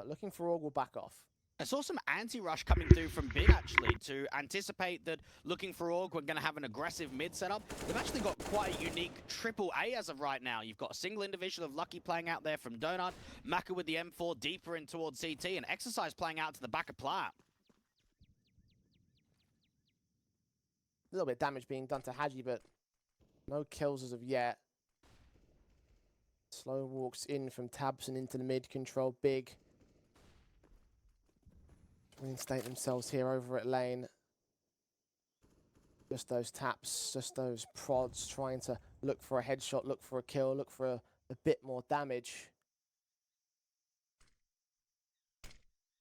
Looking4Org will back off. I saw some anti-rush coming through from Big, actually, to anticipate that Looking4Org were going to have an aggressive mid setup. They've actually got quite a unique triple A as of right now. You've got a single individual of Lucky playing out there from Donut, Maka with the M4 deeper in towards CT, and Exercise playing out to the back of Plat. A little bit of damage being done to Haji, but no kills as of yet. Slow walks in from Tabson into the mid, control Big. Reinstate themselves here over at lane. Just those taps, just those prods, trying to look for a headshot, look for a kill, look for a bit more damage.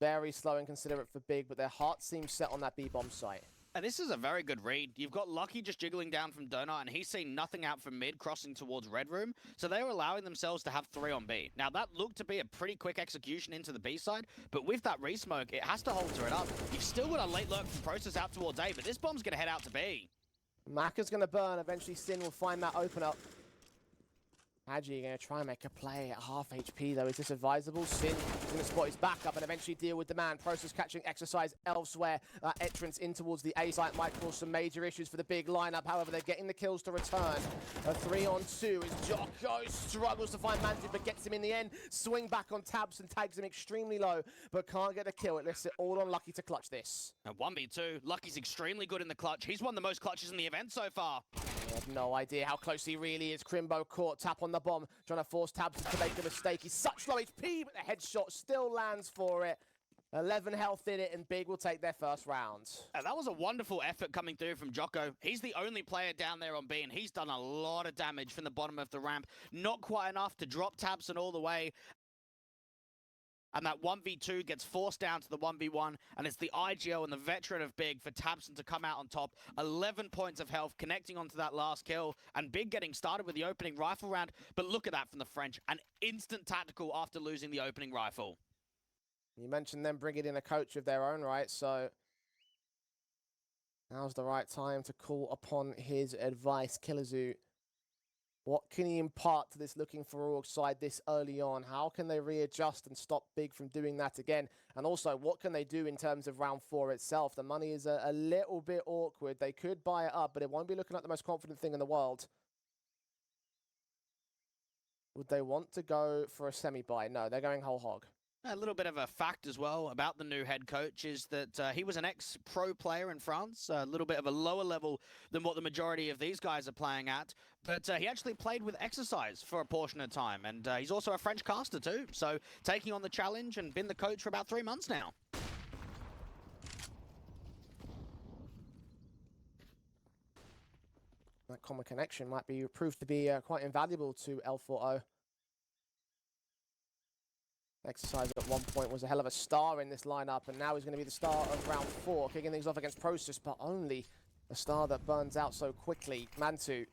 Very slow and considerate for Big, but their hearts seem set on that B-bomb site. And this is a very good read. You've got Lucky just jiggling down from Donut, and he's seen nothing out from mid, crossing towards Red Room. So they were allowing themselves to have 3 on B. Now, that looked to be a pretty quick execution into the B side, but with that re-smoke, it has to halter it up. You've still got a late lurk from Process out towards A, but this bomb's going to head out to B. Maka's going to burn. Eventually, Sin will find that open up. Haji going to try and make a play at half HP, though. Is this advisable? Sin is going to spot his backup and eventually deal with the man. Process catching Exercise elsewhere. Entrance in towards the A site might cause some major issues for the Big lineup. However, they're getting the kills to return. A 3-on-2 is Jocko. Struggles to find Manti, but gets him in the end. Swing back on Tabs and tags him extremely low, but can't get a kill. It lifts it all on Lucky to clutch this. At 1v2, Lucky's extremely good in the clutch. He's won the most clutches in the event so far. I have no idea how close he really is. Crimbo caught, tap on the bomb, trying to force Tabs to make a mistake. He's such low HP, but the headshot still lands for it. 11 health in it, and Big will take their first round. That was a wonderful effort coming through from Jocko. He's the only player down there on B, and he's done a lot of damage from the bottom of the ramp. Not quite enough to drop Tabson all the way. And that 1v2 gets forced down to the 1v1, and it's the IGL and the veteran of Big for Tabson to come out on top. 11 points of health, connecting onto that last kill, and Big getting started with the opening rifle round. But look at that from the French, an instant tactical after losing the opening rifle. You mentioned them bringing in a coach of their own, right? So now's the right time to call upon his advice. Killazoo, what can he impart to this Looking4Org side this early on? How can they readjust and stop Big from doing that again? And also, what can they do in terms of round 4 itself? The money is a little bit awkward. They could buy it up, but it won't be looking like the most confident thing in the world. Would they want to go for a semi-buy? No, they're going whole hog. A little bit of a fact as well about the new head coach is that he was an ex-pro player in France, a little bit of a lower level than what the majority of these guys are playing at, but he actually played with Exercise for a portion of time, and he's also a French caster too, so taking on the challenge and been the coach for about 3 months now. That common connection might be proved to be quite invaluable to L4O. Exercise at one point was a hell of a star in this lineup, and now he's going to be the star of round 4, kicking things off against Process, but only a star that burns out so quickly. Mantu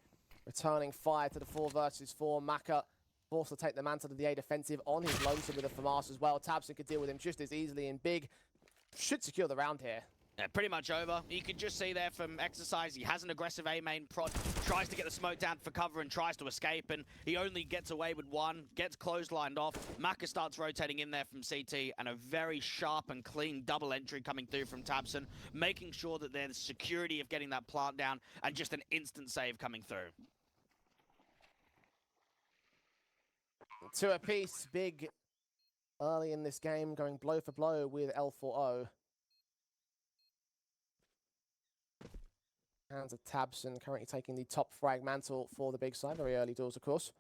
returning fire to the 4 versus 4. Maka forced to take the Mantle to the A defensive on his lonesome with a FAMAS as well. Tabson could deal with him just as easily, and Big should secure the round here. Yeah, pretty much over. You can just see there from Exercise, he has an aggressive A-main prod, tries to get the smoke down for cover and tries to escape, and he only gets away with 1, gets clotheslined off. Maka starts rotating in there from CT, and a very sharp and clean double entry coming through from Tabson, making sure that there's security of getting that plant down, and just an instant save coming through. 2 apiece. Big early in this game, going blow for blow with L4O. Hands of Tabson currently taking the top frag mantle for the Big side. Very early doors, of course.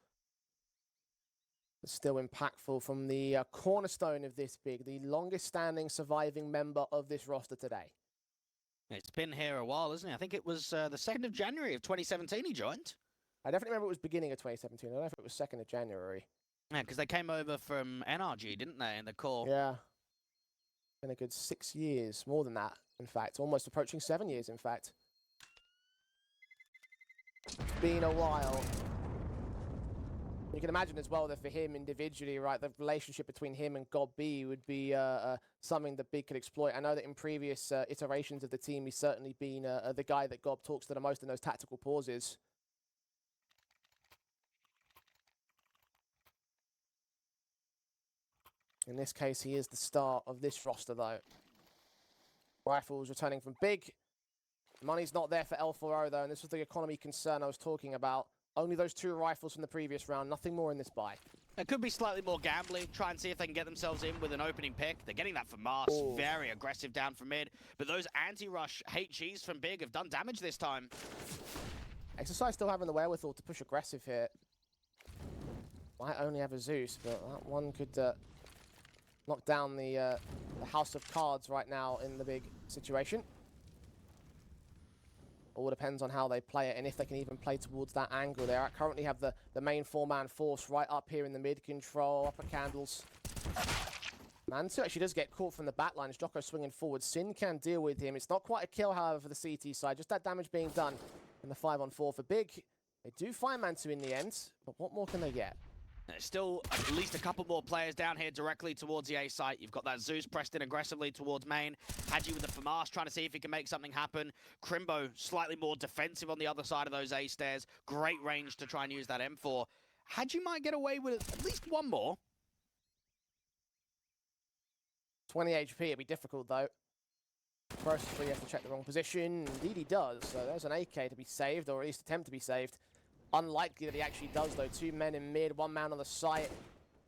But still impactful from the cornerstone of this Big, the longest standing surviving member of this roster today. It's been here a while, isn't it? I think it was the 2nd of January of 2017 he joined. I definitely remember it was beginning of 2017. I don't know if it was 2nd of January. Yeah, because they came over from NRG, didn't they, in the core? Yeah. Been a good 6 years, more than that, in fact. Almost approaching 7 years, in fact. It's been a while. You can imagine as well that for him individually, right, the relationship between him and God B would be something that Big could exploit. I know that in previous iterations of the team, he's certainly been the guy that Gob talks to the most in those tactical pauses. In this case, he is the star of this roster, though. Rifles returning from Big. Money's not there for L4O, though, and this was the economy concern I was talking about. Only those 2 rifles from the previous round, nothing more in this buy. It could be slightly more gambling, try and see if they can get themselves in with an opening pick. They're getting that from Mars, very aggressive down from mid. But those anti-rush HGs from Big have done damage this time. Exercise still having the wherewithal to push aggressive here. Might only have a Zeus, but that one could knock down the House of Cards right now in the Big situation. All depends on how they play it and if they can even play towards that angle. They currently have the main 4-man force right up here in the mid control, upper candles. Mantu actually does get caught from the back line as Jocko swinging forward. Sin can deal with him. It's not quite a kill, however, for the CT side. Just that damage being done in the 5-on-4 for Big. They do find Mantu in the end, but what more can they get? There's still at least a couple more players down here directly towards the A site. You've got that Zeus pressed in aggressively towards main. Hadji with the FAMAS trying to see if he can make something happen. Crimbo slightly more defensive on the other side of those A stairs. Great range to try and use that M4. Hadji might get away with at least one more. 20 HP, it'd be difficult though. First, he has to check the wrong position. Indeed he does. So there's an AK to be saved, or at least attempt to be saved. Unlikely that he actually does, though. 2 men in mid, 1 man on the site.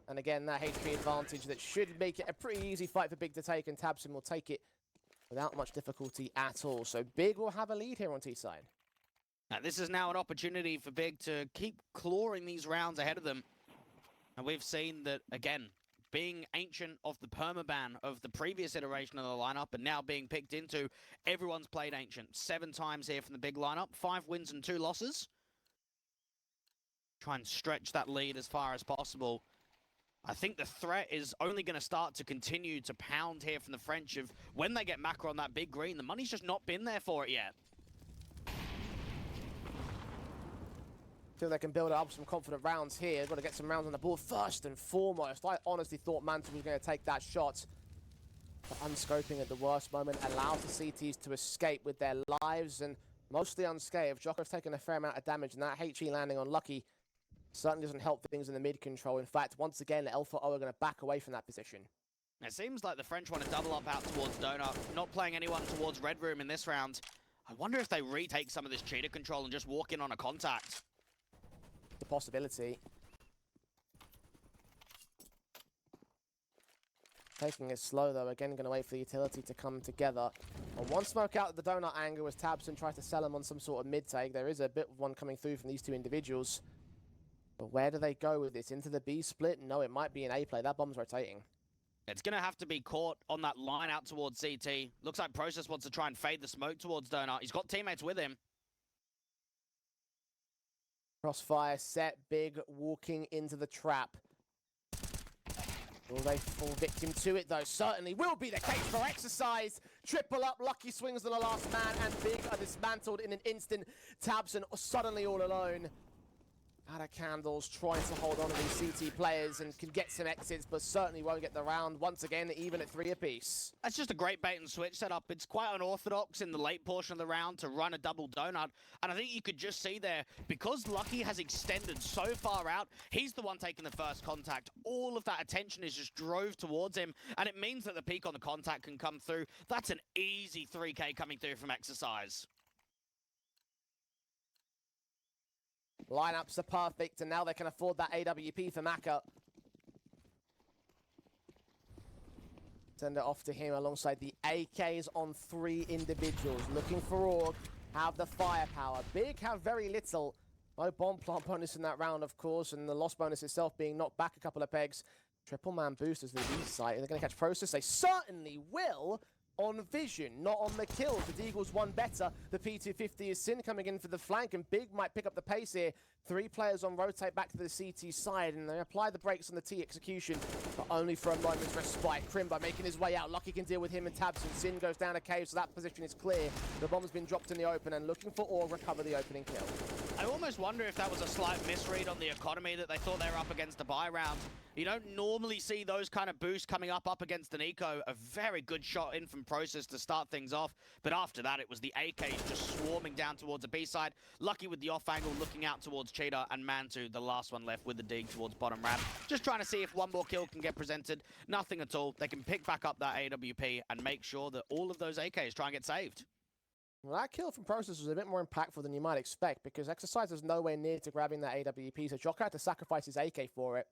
And again, that HP advantage that should make it a pretty easy fight for Big to take, and Tabson will take it without much difficulty at all. So Big will have a lead here on T-side. Now, this is now an opportunity for Big to keep clawing these rounds ahead of them. And we've seen that, again, being ancient of the permaban of the previous iteration of the lineup and now being picked into, everyone's played ancient. 7 times here from the Big lineup, 5 wins and 2 losses. Try and stretch that lead as far as possible. I think the threat is only going to start to continue to pound here from the French of when they get Macro on that big green. The money's just not been there for it yet. Feel they can build up some confident rounds here. Got to get some rounds on the board first and foremost. I honestly thought Mantle was going to take that shot. But unscoping at the worst moment allows the CTs to escape with their lives and mostly unscathed. Joko's taken a fair amount of damage and that HE landing on Lucky certainly doesn't help things in the mid control. In fact, once again, L4O are going to back away from that position. It seems like the French want to double up out towards Donut, not playing anyone towards Red Room in this round. I wonder if they retake some of this cheater control and just walk in on a contact. The possibility. Taking it slow though, again going to wait for the utility to come together. And one smoke out at the Donut angle as Tabson tries to sell him on some sort of mid-take. There is a bit of one coming through from these 2 individuals. But where do they go with this? Into the B split? No, it might be an A play. That bomb's rotating. It's going to have to be caught on that line out towards CT. Looks like Process wants to try and fade the smoke towards Donut. He's got teammates with him. Crossfire set, Big walking into the trap. Will they fall victim to it though? Certainly will be the case for Exercise. Triple up, Lucky swings on the last man, and Big are dismantled in an instant. Tabson suddenly all alone. Out of candles, trying to hold on to these CT players and can get some exits, but certainly won't get the round. Once again, even at 3 apiece. That's just a great bait and switch setup. It's quite unorthodox in the late portion of the round to run a double donut. And I think you could just see there, because Lucky has extended so far out, he's the one taking the first contact. All of that attention is just drove towards him, and it means that the peak on the contact can come through. That's an easy 3K coming through from Exercise. Lineups are perfect, and now they can afford that AWP for Maka. Send it off to him alongside the AKs on 3 individuals. Looking4Org have the firepower. Big have very little. No bomb plant bonus in that round, of course, and the loss bonus itself being knocked back a couple of pegs. Triple man boosters to the east side. They're going to catch Process. They certainly will. On vision, not on the kills. The Deagle's one better. The P250 is Sin coming in for the flank, and Big might pick up the pace here. 3 players on rotate back to the CT side, and they apply the brakes on the T execution, but only for a moment's respite. Crimbo making his way out. Lucky can deal with him and Tabson. Sin goes down a cave, so that position is clear. The bomb's been dropped in the open, and Looking4Org recover the opening kill. almost wonder if that was a slight misread on the economy, that they thought they were up against a buy round. You don't normally see those kind of boosts coming up against an eco. A very good shot in from Process to start things off. But after that, it was the AKs just swarming down towards the B side. Lucky with the off angle, looking out towards Cheetah, and Mantu, the last one left with the dig towards bottom ramp. Just trying to see if one more kill can get presented. Nothing at all. They can pick back up that AWP and make sure that all of those AKs try and get saved. Well, that kill from Process was a bit more impactful than you might expect, because Exercise was nowhere near to grabbing that AWP, so Jocko had to sacrifice his AK for it.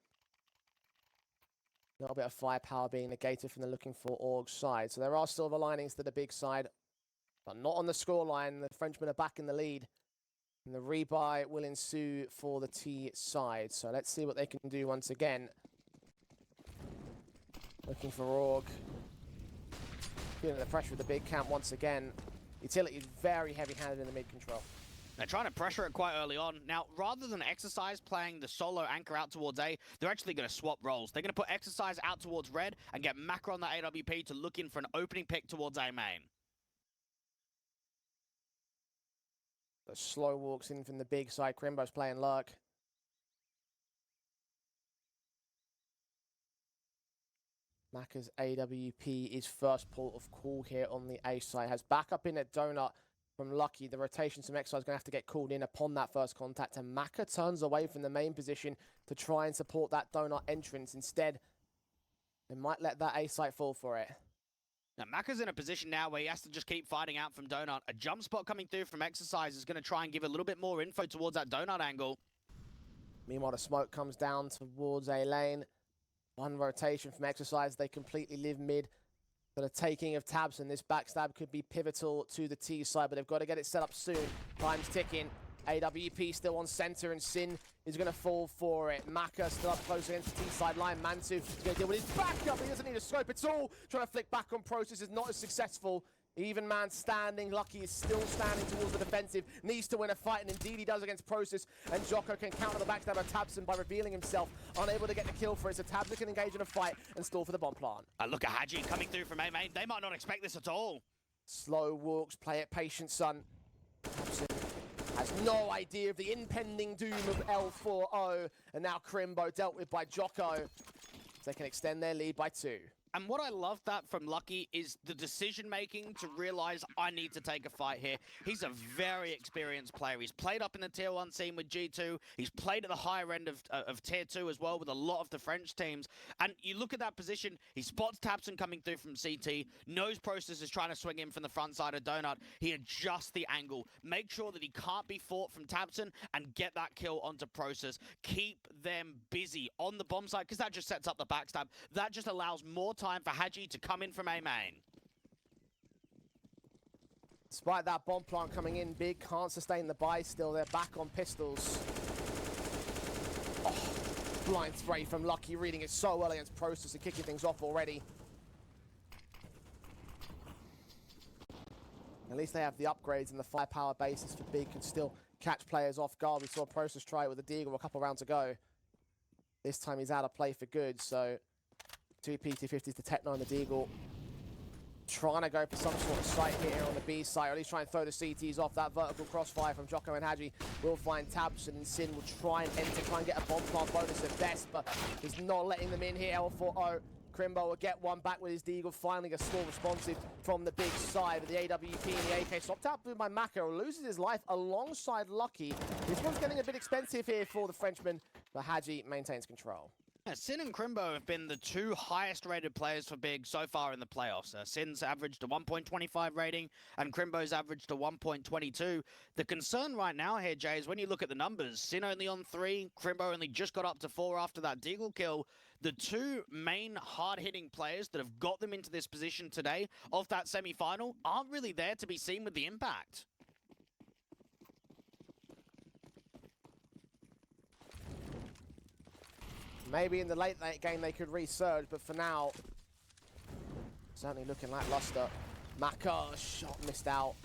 A little bit of firepower being negated from the Looking4Org side. So there are silver linings to the big side, but not on the scoreline. The Frenchmen are back in the lead, and the rebuy will ensue for the T side. So let's see what they can do once again. Looking4Org feeling the pressure of the big camp once again. Utility is very heavy-handed in the mid control. They're trying to pressure it quite early on. Now, rather than Exercise playing the solo anchor out towards A, they're actually going to swap roles. They're going to put Exercise out towards red and get Maka on the AWP to look in for an opening pick towards A main. The slow walks in from the big side. Crimbo's playing Lurk. Maka's AWP is first port of call here on the A side. Has backup in at Donut from Lucky. The rotation from Exile is going to have to get called in upon that first contact, and Maka turns away from the main position to try and support that Donut entrance. Instead, they might let that A site fall for it. Now, Maka's in a position now where he has to just keep fighting out from Donut. A jump spot coming through from Exercise is going to try and give a little bit more info towards that Donut angle. Meanwhile, the smoke comes down towards A lane. One rotation from Exercise. They completely live mid. For the taking of tabs, and this backstab could be pivotal to the T side, but they've got to get it set up soon. Time's ticking. AWP still on center, and Sin is going to fall for it. Maka still up close against the T side line. Mantu is going to deal with his backup. He doesn't need a scope at all. Trying to flick back on Process is not as successful. Even man standing. Lucky is still standing towards the defensive. Needs to win a fight, and indeed he does against Process. And Jocko can counter the backstab of Tabson by revealing himself. Unable to get the kill for it, so Tabson can engage in a fight and stall for the bomb plant. Look at Haji coming through from A main. They might not expect this at all. Slow walks, play it patient, son. Tabson has no idea of the impending doom of L4O. And now Crimbo dealt with by Jocko. So they can extend their lead by 2. And what I love that from Lucky is the decision-making to realize I need to take a fight here. He's a very experienced player. He's played up in the Tier 1 scene with G2. He's played at the higher end of Tier 2 as well with a lot of the French teams. And you look at that position, he spots Tabson coming through from CT, knows Process is trying to swing in from the front side of Donut. He adjusts the angle, make sure that he can't be fought from Tabson, and get that kill onto Process. Keep them busy on the bomb side, because that just sets up the backstab. That just allows more time for Haji to come in from A main. Despite that bomb plant coming in big, can't sustain the buy still. They're back on pistols. Oh, blind spray from Lucky, reading it so well against Process and kicking things off already. At least they have the upgrades, and the firepower basis for big can still catch players off guard. We saw Process try it with a Deagle a couple rounds ago. This time he's out of play for good, so 2 PT50s to Techno and the Deagle. Trying to go for some sort of sight here on the B side, or at least try and throw the CTs off. That vertical crossfire from Jocko and Haji will find Tabson, and Sin will try and enter, try and get a bomb plant bonus at best, but he's not letting them in here. L4O. Crimbo will get one back with his Deagle. Finally gets still responsive from the big side of the AWP and the AK. Swapped out by Maka, loses his life alongside Lucky. This one's getting a bit expensive here for the Frenchman, but Haji maintains control. Yeah, Sin and Crimbo have been the 2 highest rated players for Big so far in the playoffs. Sin's averaged a 1.25 rating and Crimbo's averaged a 1.22. The concern right now here, Jay, is when you look at the numbers, Sin only on 3, Crimbo only just got up to 4 after that Deagle kill. The 2 main hard-hitting players that have got them into this position today of that semi-final aren't really there to be seen with the impact. Maybe in the late game they could resurge, but for now, certainly looking lackluster. Maka, shot missed out.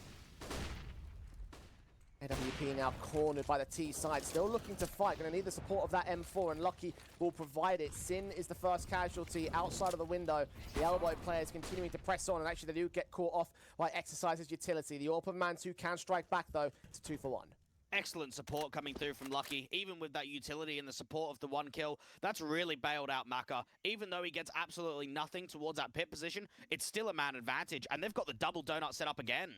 AWP now cornered by the T side, still looking to fight. Going to need the support of that M4, and Lucky will provide it. Sin is the first casualty outside of the window. The elbow players continuing to press on, and actually they do get caught off by Exercise's utility. The AWP of Mantu can strike back, though. It's a 2-for-1. excellent support coming through from Lucky. Even with that utility and the support of the 1 kill, that's really bailed out Maka. Even though he gets absolutely nothing towards that pit position, it's still a man advantage. And they've got the double donut set up again.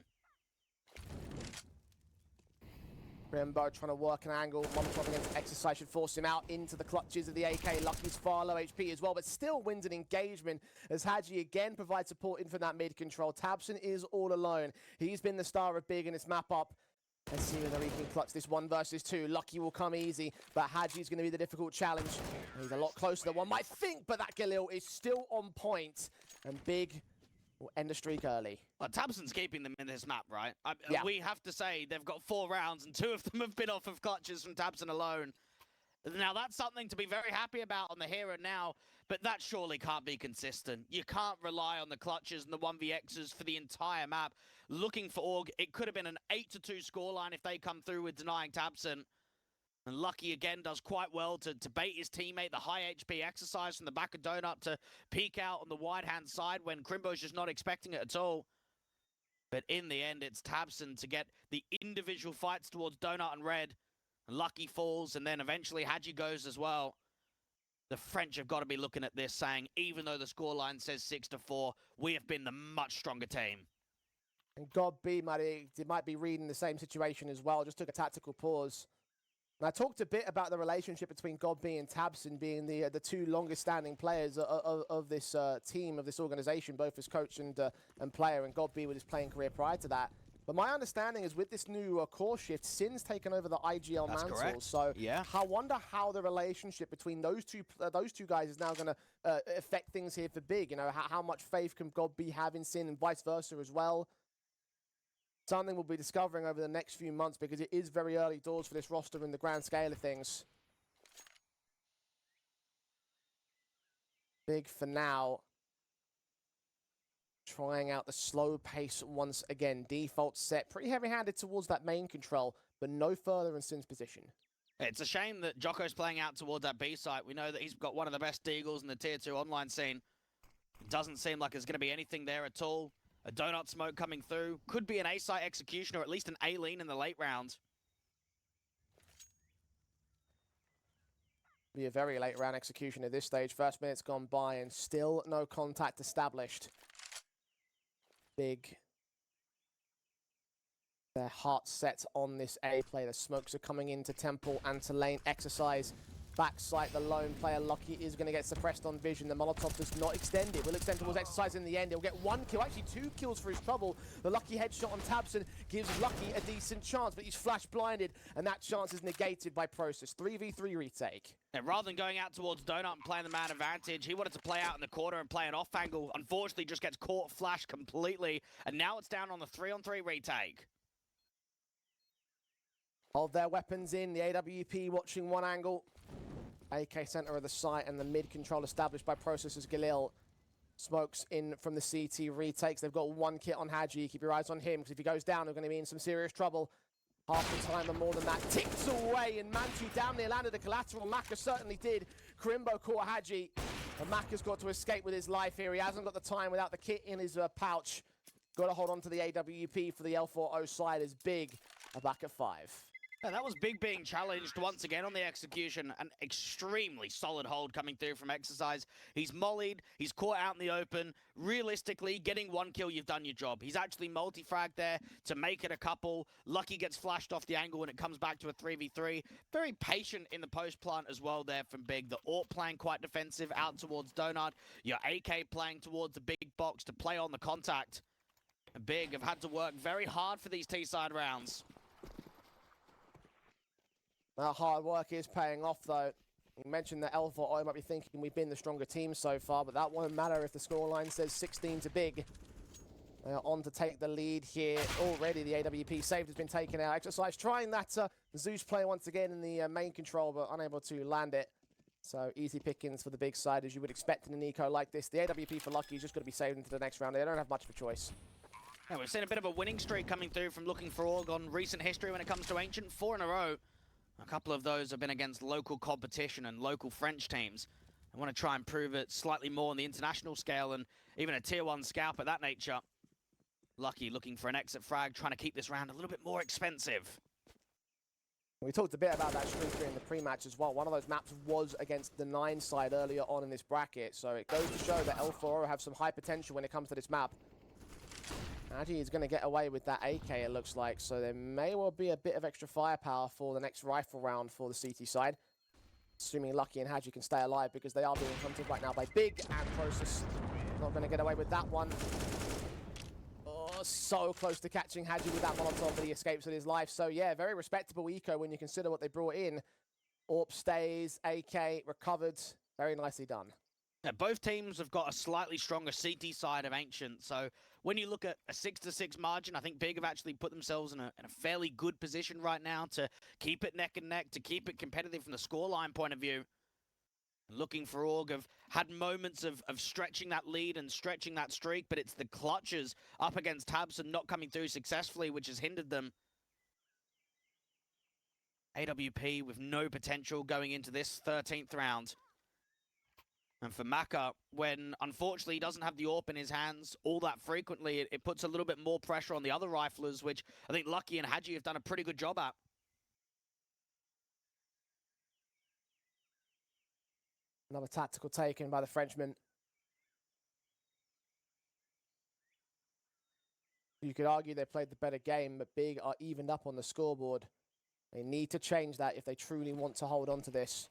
Crimbo trying to work an angle. Molotov against Exercise should force him out into the clutches of the AK. Lucky's far low HP as well, but still wins an engagement as Hadji again provides support in from that mid control. Tabson is all alone. He's been the star of Big in this map up. Let's see whether he can clutch this 1 versus 2. Lucky will come easy, but Hadji's going to be the difficult challenge. He's a lot closer than one might think, but that Galil is still on point, and Big will end the streak early. Well, Tabson's keeping them in this map, right? Yeah. We have to say they've got 4 rounds, and 2 of them have been off of clutches from Tabson alone. Now, that's something to be very happy about on the here and now, but that surely can't be consistent. You can't rely on the clutches and the 1vx's for the entire map. Looking4Org, it could have been an 8-2 scoreline if they come through with denying Tabson. And Lucky again does quite well to bait his teammate, the high HP Exercise from the back of Donut to peek out on the wide-hand side when Crimbo's just not expecting it at all. But in the end, it's Tabson to get the individual fights towards Donut and Red. And Lucky falls, and then eventually Hadji goes as well. The French have got to be looking at this saying, even though the scoreline says 6-4, we have been the much stronger team. And God B might be reading the same situation as well. Just took a tactical pause. And I talked a bit about the relationship between Godby and Tabson being the 2 longest standing players of this team, of this organization, both as coach and player, and Godby with his playing career prior to that. But my understanding is with this new core shift, Sin's taken over the IGL That's mantle. correct. So yeah. I wonder how the relationship between those two guys is now going to affect things here for Big. You know, how much faith can Godby have in Sin and vice versa as well? Something we'll be discovering over the next few months because it is very early doors for this roster in the grand scale of things. Big for now. Trying out the slow pace once again. Default set. Pretty heavy-handed towards that main control, but no further in Sin's position. It's a shame that Jocko's playing out towards that B site. We know that he's got one of the best deagles in the Tier 2 online scene. It doesn't seem like there's going to be anything there at all. A donut smoke coming through. Could be an A-site execution or at least an A-lean in the late rounds. Be a very late round execution at this stage. First minute's gone by and still no contact established. Big. Their heart set on this A play. The smokes are coming into Temple and to lane. Exercise. Backside, the lone player, Lucky, is going to get suppressed on vision. The Molotov does not extend it. Will extend towards Exercise in the end. He'll get 1 kill, actually 2 kills for his trouble. The Lucky headshot on Tabson gives Lucky a decent chance, but he's flash blinded, and that chance is negated by Process. 3v3 retake. And rather than going out towards Donut and playing the man advantage, he wanted to play out in the corner and play an off angle. Unfortunately, just gets caught flash completely, and now it's down on the 3-on-3 retake. Of their weapons in, the AWP watching one angle. AK center of the site and the mid control established by Processors Galil. Smokes in from the CT retakes. They've got 1 kit on Hadji. Keep your eyes on him because if he goes down, they're going to be in some serious trouble. Half the time and more than that ticks away, and Manti down near landed a collateral. Maka certainly did. Crimbo caught Hadji, and Maka's got to escape with his life here. He hasn't got the time without the kit in his pouch. Got to hold on to the AWP for the L4O side as Big are back at 5. Yeah, that was Big being challenged once again on the execution. An extremely solid hold coming through from Exercise. He's mollied, he's caught out in the open. Realistically, getting 1 kill, you've done your job. He's actually multi-fragged there to make it a couple. Lucky gets flashed off the angle when it comes back to a 3v3. Very patient in the post plant as well there from Big. The AWP playing quite defensive out towards Donut. Your AK playing towards the big box to play on the contact. And Big have had to work very hard for these T-side rounds. That hard work is paying off, though. You mentioned that L4O might be thinking we've been the stronger team so far, but that won't matter if the scoreline says 16 to Big. They are on to take the lead here. Already the AWP save has been taken out. Exercise trying that Zeus play once again in the main control, but unable to land it. So easy pickings for the Big side, as you would expect in an eco like this. The AWP for Lucky is just going to be saved into the next round. They don't have much of a choice. Yeah, we've seen a bit of a winning streak coming through from Looking4Org on recent history when it comes to Ancient. 4 in a row. A couple of those have been against local competition and local French teams. I want to try and prove it slightly more on the international scale and even a tier 1 scalp at that nature. Lucky looking for an exit frag, trying to keep this round a little bit more expensive. We talked a bit about that streak during the pre-match as well. One of those maps was against the 9 side earlier on in this bracket, so it goes to show that L4 have some high potential when it comes to this map. Haji is going to get away with that AK, it looks like, so there may well be a bit of extra firepower for the next rifle round for the CT side. Assuming Lucky and Haji can stay alive, because they are being hunted right now by Big, and Process not going to get away with that one. So close to catching Haji with that Molotov, but he escapes with his life. So yeah, very respectable eco when you consider what they brought in. AWP stays, AK recovered. Very nicely done. Yeah, both teams have got a slightly stronger CT side of Ancient. So when you look at a 6-6 margin, I think Big have actually put themselves in a fairly good position right now to keep it neck and neck, to keep it competitive from the scoreline point of view. Looking4Org have had moments of stretching that lead and stretching that streak, but it's the clutches up against Tabs and not coming through successfully, which has hindered them. AWP with no potential going into this 13th round. And for Maka, when unfortunately he doesn't have the AWP in his hands all that frequently, it puts a little bit more pressure on the other riflers, which I think Lucky and Haji have done a pretty good job at. Another tactical taken by the Frenchman. You could argue they played the better game, but Big are evened up on the scoreboard. They need to change that if they truly want to hold on to this.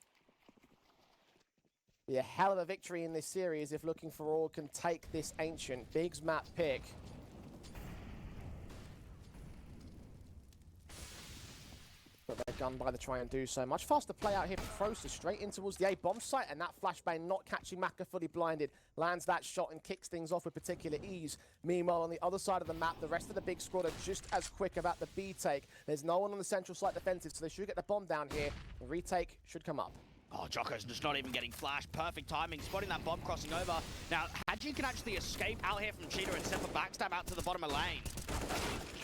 Be a hell of a victory in this series if Looking4Org can take this Ancient. Big's map pick. But they're gunned by the try and do so. Much faster play out here for Process, straight in towards the A bomb site, and that flashbang not catching Maka fully blinded. Lands that shot and kicks things off with particular ease. Meanwhile, on the other side of the map, the rest of the Big squad are just as quick about the B take. There's no one on the central site defensive, so they should get the bomb down here. The retake should come up. Oh, Jocko's just not even getting flashed. Perfect timing, spotting that bomb crossing over. Now, Haji can actually escape out here from Cheetah and set a backstab out to the bottom of lane.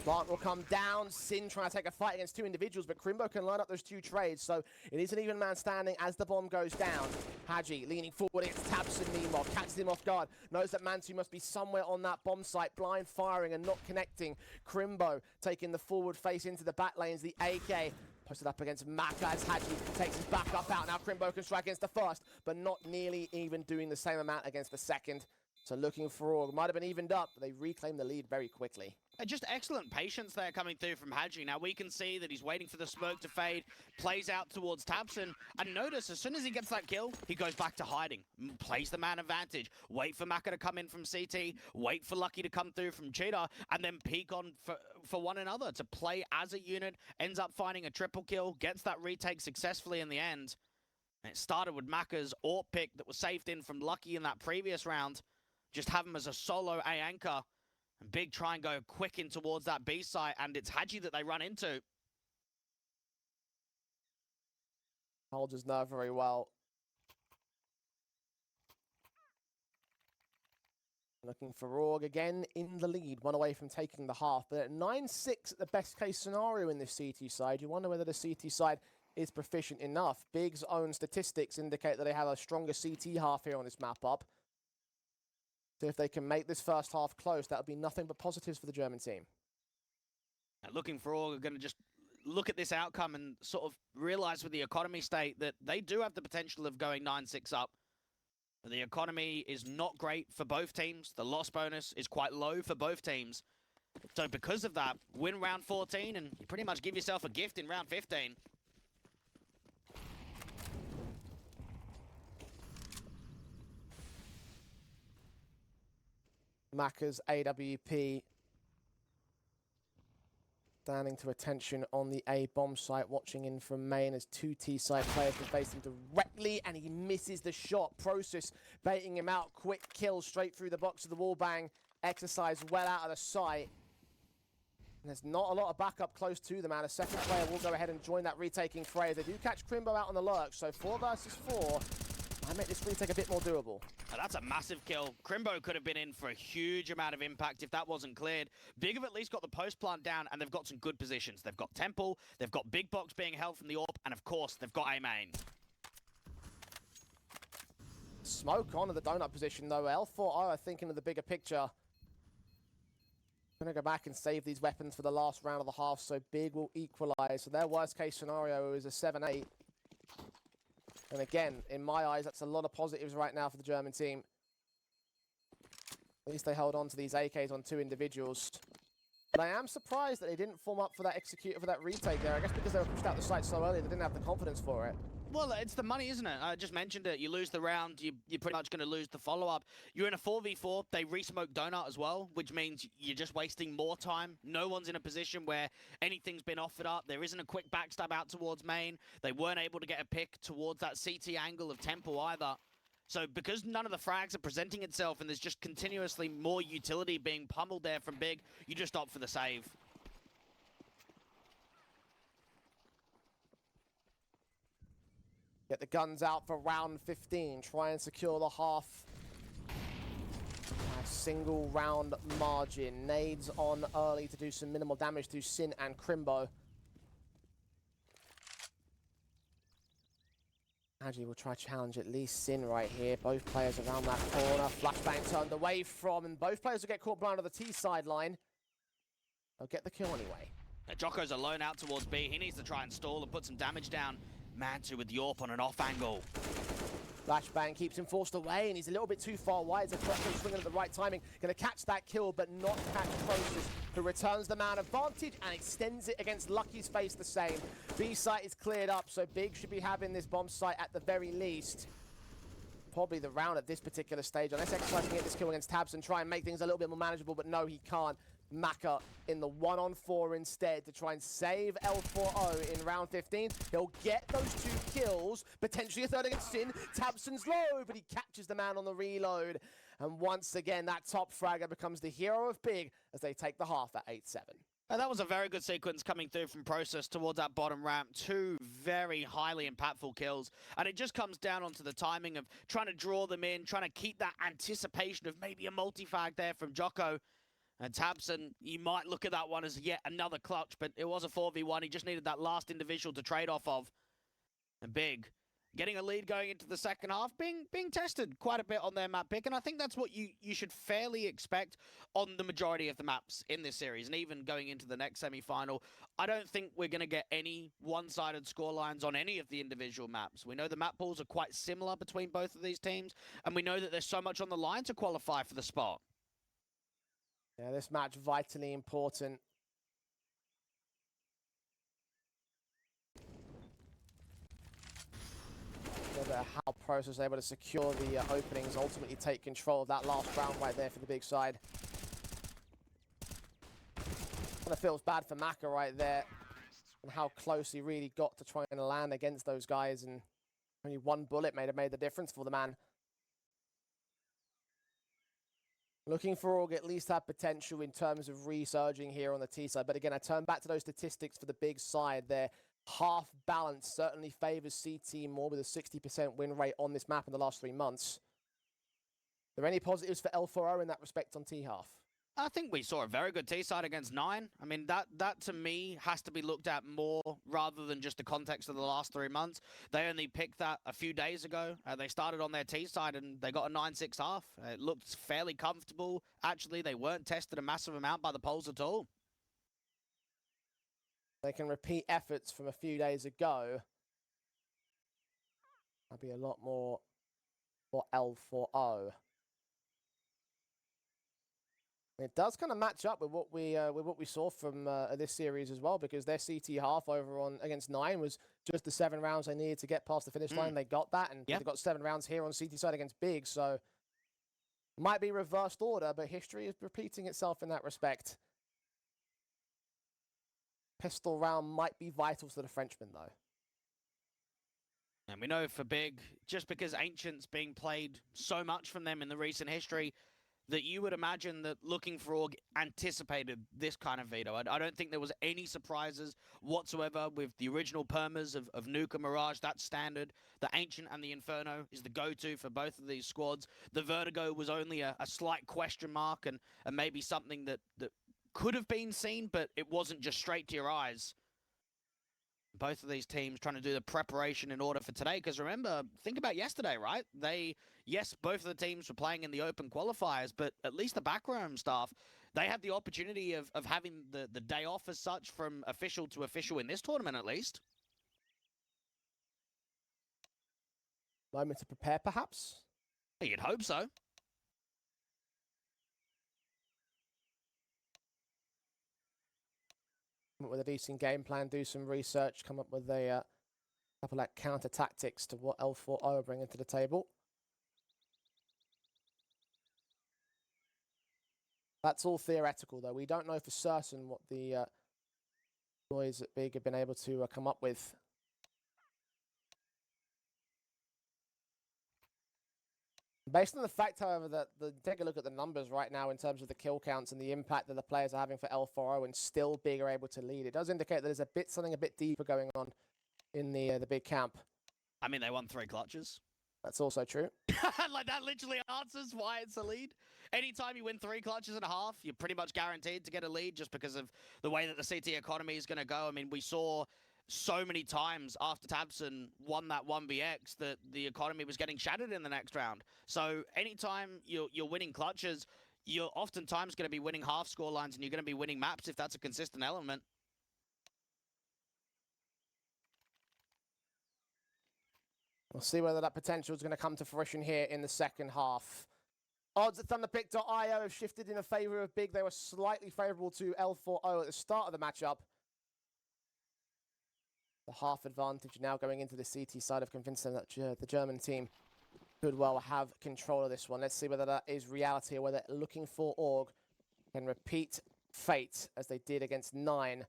Plant will come down. Sin trying to take a fight against 2 individuals, but Crimbo can line up those 2 trades, so it is an even man standing as the bomb goes down. Haji leaning forward against Tabson meanwhile, catches him off guard, knows that Mantu must be somewhere on that bomb site, blind firing and not connecting. Crimbo taking the forward face into the back lanes, the AK posted up against Maka as Haji takes his back up out. Now Crimbo can strike against the first, but not nearly even doing the same amount against the second. So Looking4Org might have been evened up, but they reclaim the lead very quickly. Just excellent patience there coming through from Haji. Now we can see that he's waiting for the smoke to fade, plays out towards Tabson, and notice as soon as he gets that kill, he goes back to hiding, plays the man advantage, wait for Maka to come in from CT, wait for Lucky to come through from Cheetah, and then peek on for one another to play as a unit, ends up finding a triple kill, gets that retake successfully in the end. And it started with Maka's AWP pick that was saved in from Lucky in that previous round. Just have him as a solo A anchor. And Big try and go quick in towards that B site, and it's Haji that they run into. Holds his nerve very well. Looking4Org again in the lead, one away from taking the half. But at 9-6, the best case scenario in this CT side, you wonder whether the CT side is proficient enough. Big's own statistics indicate that they have a stronger CT half here on this map up. So if they can make this first half close, that would be nothing but positives for the German team. Looking4Org are going to just look at this outcome and sort of realize with the economy state that they do have the potential of going 9-6 up. But the economy is not great for both teams. The loss bonus is quite low for both teams. So because of that, win round 14 and you pretty much give yourself a gift in round 15. Maka's AWP standing to attention on the A bomb site, watching in from main as 2 T-side players can face him directly, and he misses the shot. Process baiting him out, quick kill straight through the box of the wall bang, exercise well out of the sight. And there's not a lot of backup close to the man. A second player will go ahead and join that retaking fray. They do catch Crimbo out on the lurk, so 4 versus 4. I make this retake a bit more doable. Oh, that's a massive kill. Crimbo could have been in for a huge amount of impact if that wasn't cleared. Big have at least got the post plant down, and they've got some good positions. They've got Temple, they've got Big Box being held from the AWP, and of course, they've got A main. Smoke on to the donut position, though. L4 are thinking of the bigger picture. going to go back and save these weapons for the last round of the half, so Big will equalize. So their worst-case scenario is a 7-8. And again, in my eyes, that's a lot of positives right now for the German team. At least they held on to these AKs on 2 individuals. But I am surprised that they didn't form up for that executor, for that retake there. I guess because they were pushed out the site so early, they didn't have the confidence for it. Well, it's the money, isn't it? I just mentioned it. You lose the round, you're pretty much going to lose the follow-up. You're in a 4v4. They re-smoke Donut as well, which means you're just wasting more time. No one's in a position where anything's been offered up. There isn't a quick backstab out towards main. They weren't able to get a pick towards that CT angle of Temple either. So because none of the frags are presenting itself and there's just continuously more utility being pummeled there from Big, you just opt for the save. Get the guns out for round 15. Try and secure the half. A single round margin. Nades on early to do some minimal damage to Sin and Crimbo. Agi will try to challenge at least Sin right here. Both players around that corner. Flashbang turned away from, and both players will get caught blind on the T sideline. They'll get the kill anyway. Jocko's alone out towards B. He needs to try and stall and put some damage down. Mantu with Yorp on an off angle. Flashbang keeps him forced away, and he's a little bit too far wide. So Crossbow swinging at the right timing. Going to catch that kill, but not catch Process, who returns the man advantage and extends it against Lucky's face the same. B site is cleared up, so Big should be having this bomb site at the very least. Probably the round at this particular stage, unless Exercise can get this kill against Tabs and try and make things a little bit more manageable, but no, he can't. Maka in the 1-on-4 instead to try and save L4O in round 15. He'll get those 2 kills, potentially a third against Sin. Tabson's low, but he catches the man on the reload. And once again, that top fragger becomes the hero of Big as they take the half at 8-7. And that was a very good sequence coming through from Process towards that bottom ramp. 2 very highly impactful kills. And it just comes down onto the timing of trying to draw them in, trying to keep that anticipation of maybe a multi-fag there from Jocko. And Tabson, you might look at that one as yet another clutch, but it was a 4v1. He just needed that last individual to trade off of. And Big, getting a lead going into the second half, being tested quite a bit on their map pick. And I think that's what you should fairly expect on the majority of the maps in this series. And even going into the next semi-final, I don't think we're going to get any one-sided scorelines on any of the individual maps. We know the map pools are quite similar between both of these teams. And we know that there's so much on the line to qualify for the spot. Yeah, this match vitally important. How Process was able to secure the openings, ultimately take control of that last round right there for the Big side. Kind of feels bad for Maka right there, and how close he really got to trying to land against those guys, and only 1 bullet may have made the difference for the man. Looking4Org at least have potential in terms of resurging here on the T side. But again, I turn back to those statistics for the Big side. Their half balance certainly favors CT more with a 60% win rate on this map in the last 3 months. Are there any positives for L4O in that respect on T half? I think we saw a very good T-side against 9. I mean, that to me has to be looked at more rather than just the context of the last 3 months. They only picked that a few days ago. They started on their T-side and they got a 9-6 half. It looked fairly comfortable. Actually, they weren't tested a massive amount by the polls at all. They can repeat efforts from a few days ago. That'd be a lot more for L4O. It does kind of match up with what we saw from this series as well, because their CT half over on against 9 was just the 7 rounds they needed to get past the finish line. They got that, and yep. They got 7 rounds here on CT side against Big. So might be reversed order, but history is repeating itself in that respect. Pistol round might be vital to the Frenchman, though. And we know for Big, just because Ancient's being played so much from them in the recent history, that you would imagine that Looking4Org anticipated this kind of veto. I don't think there was any surprises whatsoever with the original permas of Nuke and Mirage. That's standard. The Ancient and the Inferno is the go-to for both of these squads. The Vertigo was only a slight question mark and maybe something that could have been seen, but it wasn't just straight to your eyes. Both of these teams trying to do the preparation in order for today. Because remember, think about yesterday, right? Yes, both of the teams were playing in the open qualifiers, but at least the backroom staff, they had the opportunity of having the day off as such from official to official in this tournament, at least. Moment to prepare, perhaps? You'd hope so. Come up with a decent game plan, do some research, come up with a couple of counter tactics to what L4O are bringing to the table. That's all theoretical, though. We don't know for certain what the boys at Big have been able to come up with. Based on the fact, however, that take a look at the numbers right now in terms of the kill counts and the impact that the players are having for L4O, and still Big are able to lead, it does indicate that there's something a bit deeper going on in the Big camp. I mean, they won 3 clutches. That's also true. Like, that literally answers why it's a lead. Anytime you win 3 clutches and a half, you're pretty much guaranteed to get a lead just because of the way that the CT economy is going to go. I mean, we saw so many times after Tabson won that 1vx that the economy was getting shattered in the next round. So anytime you're winning clutches, you're oftentimes going to be winning half score lines, and you're going to be winning maps if that's a consistent element. We'll see whether that potential is going to come to fruition here in the second half. Odds at Thunderpick.io have shifted in a favor of Big. They were slightly favorable to L4O at the start of the matchup. The half advantage now going into the CT side of convincing that the German team could well have control of this one. Let's see whether that is reality or whether Looking4Org can repeat fate as they did against 9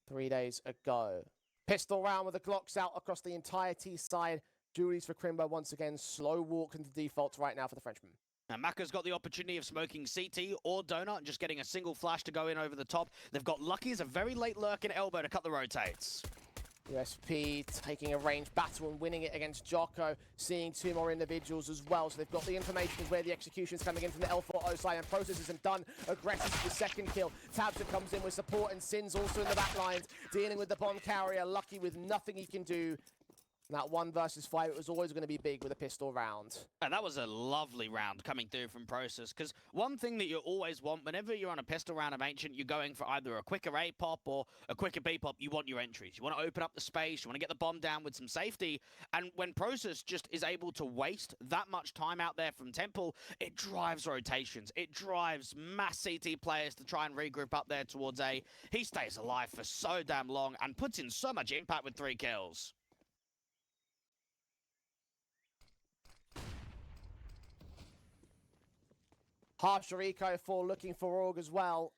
3 days ago. Pistol round with the Glocks out across the entire T side. Julies for Crimbo once again. Slow walk into defaults right now for the Frenchman. Now, Maka's got the opportunity of smoking CT or Donut and just getting a single flash to go in over the top. They've got Lucky as a very late lurk in elbow to cut the rotates. USP taking a range battle and winning it against Jocko, seeing 2 more individuals as well. So they've got the information of where the execution's coming in from the L4O side, and Process isn't done. Aggressive for the second kill. Tabson comes in with support, and Sin's also in the back lines, dealing with the bomb carrier. Lucky with nothing he can do. That 1 versus 5, it was always going to be Big with a pistol round. And that was a lovely round coming through from Process, because one thing that you always want whenever you're on a pistol round of Ancient, you're going for either a quicker A pop or a quicker B pop. You want your entries. You want to open up the space. You want to get the bomb down with some safety. And when Process just is able to waste that much time out there from Temple, it drives rotations. It drives mass CT players to try and regroup up there towards A. He stays alive for so damn long and puts in so much impact with 3 kills. Harsher eco for Looking4Org as well.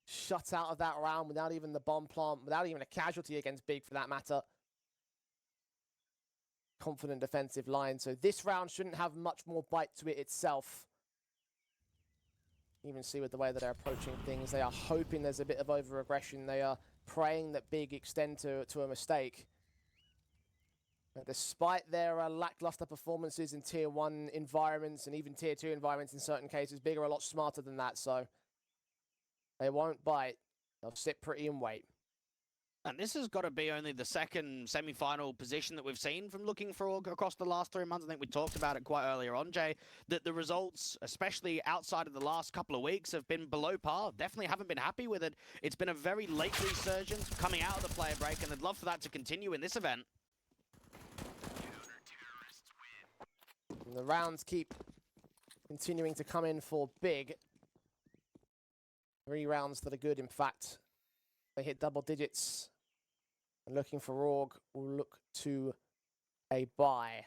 Shut out of that round without even the bomb plant, without even a casualty against Big for that matter. Confident defensive line. So this round shouldn't have much more bite to it itself. Even see with the way that they're approaching things. They are hoping there's a bit of over-aggression. They are praying that Big extend to a mistake. Despite their lackluster performances in Tier 1 environments and even Tier 2 environments in certain cases, Big are a lot smarter than that, so they won't bite. They'll sit pretty and wait. And this has got to be only the second semi-final position that we've seen from Looking4Org across the last 3 months. I think we talked about it quite earlier on, Jay, that the results, especially outside of the last couple of weeks, have been below par. Definitely haven't been happy with it. It's been a very late resurgence coming out of the player break, and they'd love for that to continue in this event. And the rounds keep continuing to come in for Big. 3 rounds that are good, in fact. They hit double digits. And Looking4Org will look to a buy.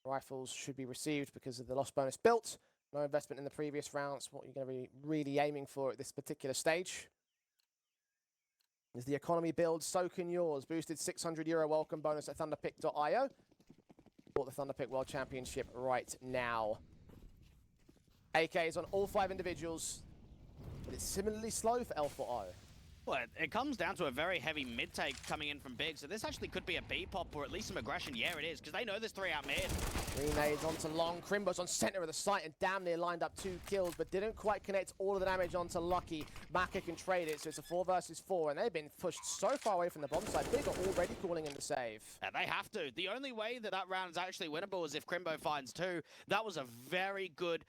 Rifles should be received because of the loss bonus built. No investment in the previous rounds. What you're going to be really aiming for at this particular stage is the economy build, so can yours. Boosted €600 welcome bonus at Thunderpick.io. The Thunderpick World Championship right now. AKs on all 5 individuals, but it's similarly slow for L4O. Well, it comes down to a very heavy mid-take coming in from Big, so this actually could be a B-pop or at least some aggression. Yeah, it is, because they know there's 3 out mid. 3 nades onto Long. Crimbo's on center of the site and damn near lined up 2 kills, but didn't quite connect all of the damage onto Lucky. Maka can trade it, so it's a 4 versus 4, and they've been pushed so far away from the bomb site. Big are already calling in the save. And they have to. The only way that that round is actually winnable is if Crimbo finds 2. That was a very good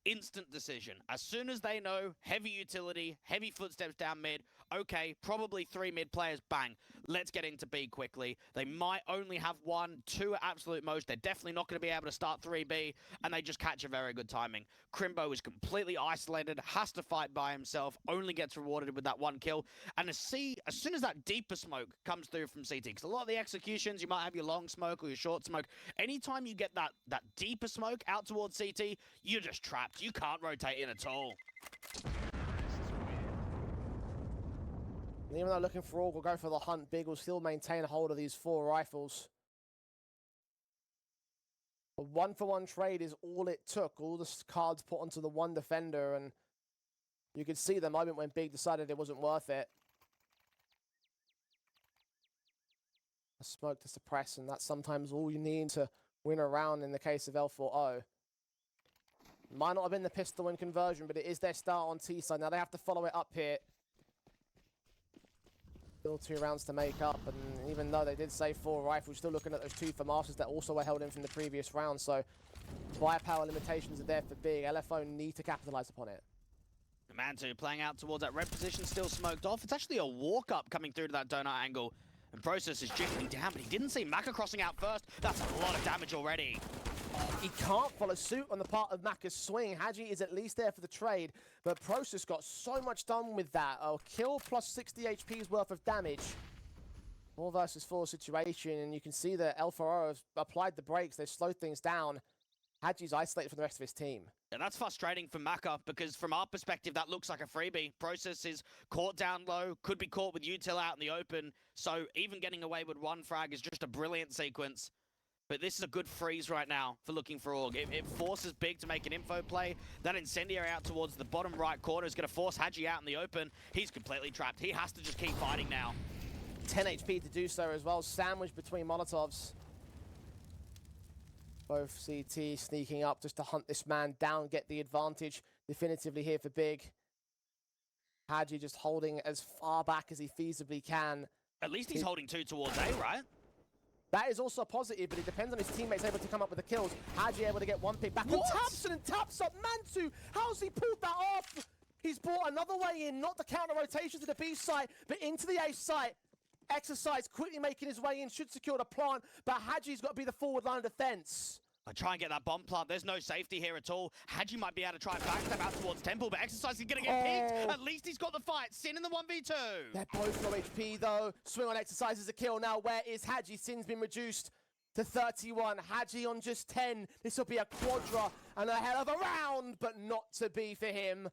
instant decision. As soon as they know heavy utility, heavy footsteps down mid, okay, probably 3 mid players, bang, let's get into B quickly. They might only have 1, 2 at absolute most. They're definitely not going to be able to start 3B, and they just catch a very good timing. Crimbo is completely isolated, has to fight by himself, only gets rewarded with that 1 kill. And as soon as that deeper smoke comes through from CT, because a lot of the executions, you might have your long smoke or your short smoke. Anytime you get that deeper smoke out towards CT, you're just trapped. You can't rotate in at all. And even though Looking4Org will go for the hunt, Big will still maintain hold of these 4 rifles. A 1-for-1 trade is all it took. All the cards put onto the 1 defender, and you could see the moment when Big decided it wasn't worth it. A smoke to suppress, and that's sometimes all you need to win a round in the case of L4O. Might not have been the pistol win conversion, but it is their start on T-side. Now they have to follow it up here. Still 2 rounds to make up, and even though they did save 4 rifles, still looking at those 2 for Masters that also were held in from the previous round, so firepower limitations are there for Big. LFO need to capitalize upon it. Mantu playing out towards that red position, still smoked off. It's actually a walk-up coming through to that donut angle, and Process is jiggling down, but he didn't see Maka crossing out first. That's a lot of damage already. He can't follow suit on the part of Maka's swing. Haji is at least there for the trade, but Process got so much done with that. A kill plus 60 HP's worth of damage. 4 versus 4 situation, and you can see that L4O have applied the brakes. They've slowed things down. Haji's isolated from the rest of his team. And that's frustrating for Maka, because from our perspective, that looks like a freebie. Process is caught down low, could be caught with util out in the open, so even getting away with 1 frag is just a brilliant sequence. But this is a good freeze right now for Looking4Org. It forces Big to make an info play. That incendiary out towards the bottom right corner is going to force Haji out in the open. He's completely trapped. He has to just keep fighting now. 10 HP to do so as well, sandwiched between Molotovs. Both CT sneaking up just to hunt this man down, get the advantage definitively here for Big. Haji just holding as far back as he feasibly can. At least he's holding 2 towards A, right? That is also a positive, but it depends on his teammates able to come up with the kills. Haji able to get 1 pick back on Tapson, and taps up Mantu. How's he pulled that off? He's brought another way in, not the counter rotation to the B site, but into the A site. Exercise quickly making his way in, should secure the plant, but Haji's got to be the forward line of defense. I try and get that bomb plant. There's no safety here at all. Haji might be able to try and backstab out towards Temple, but Exercise is going to get picked. At least he's got the fight. Sin in the 1v2. They're both low HP, though. Swing on Exercise is a kill. Now, where is Haji? Sin's been reduced to 31. Haji on just 10. This will be a quadra and a hell of a round, but not to be for him.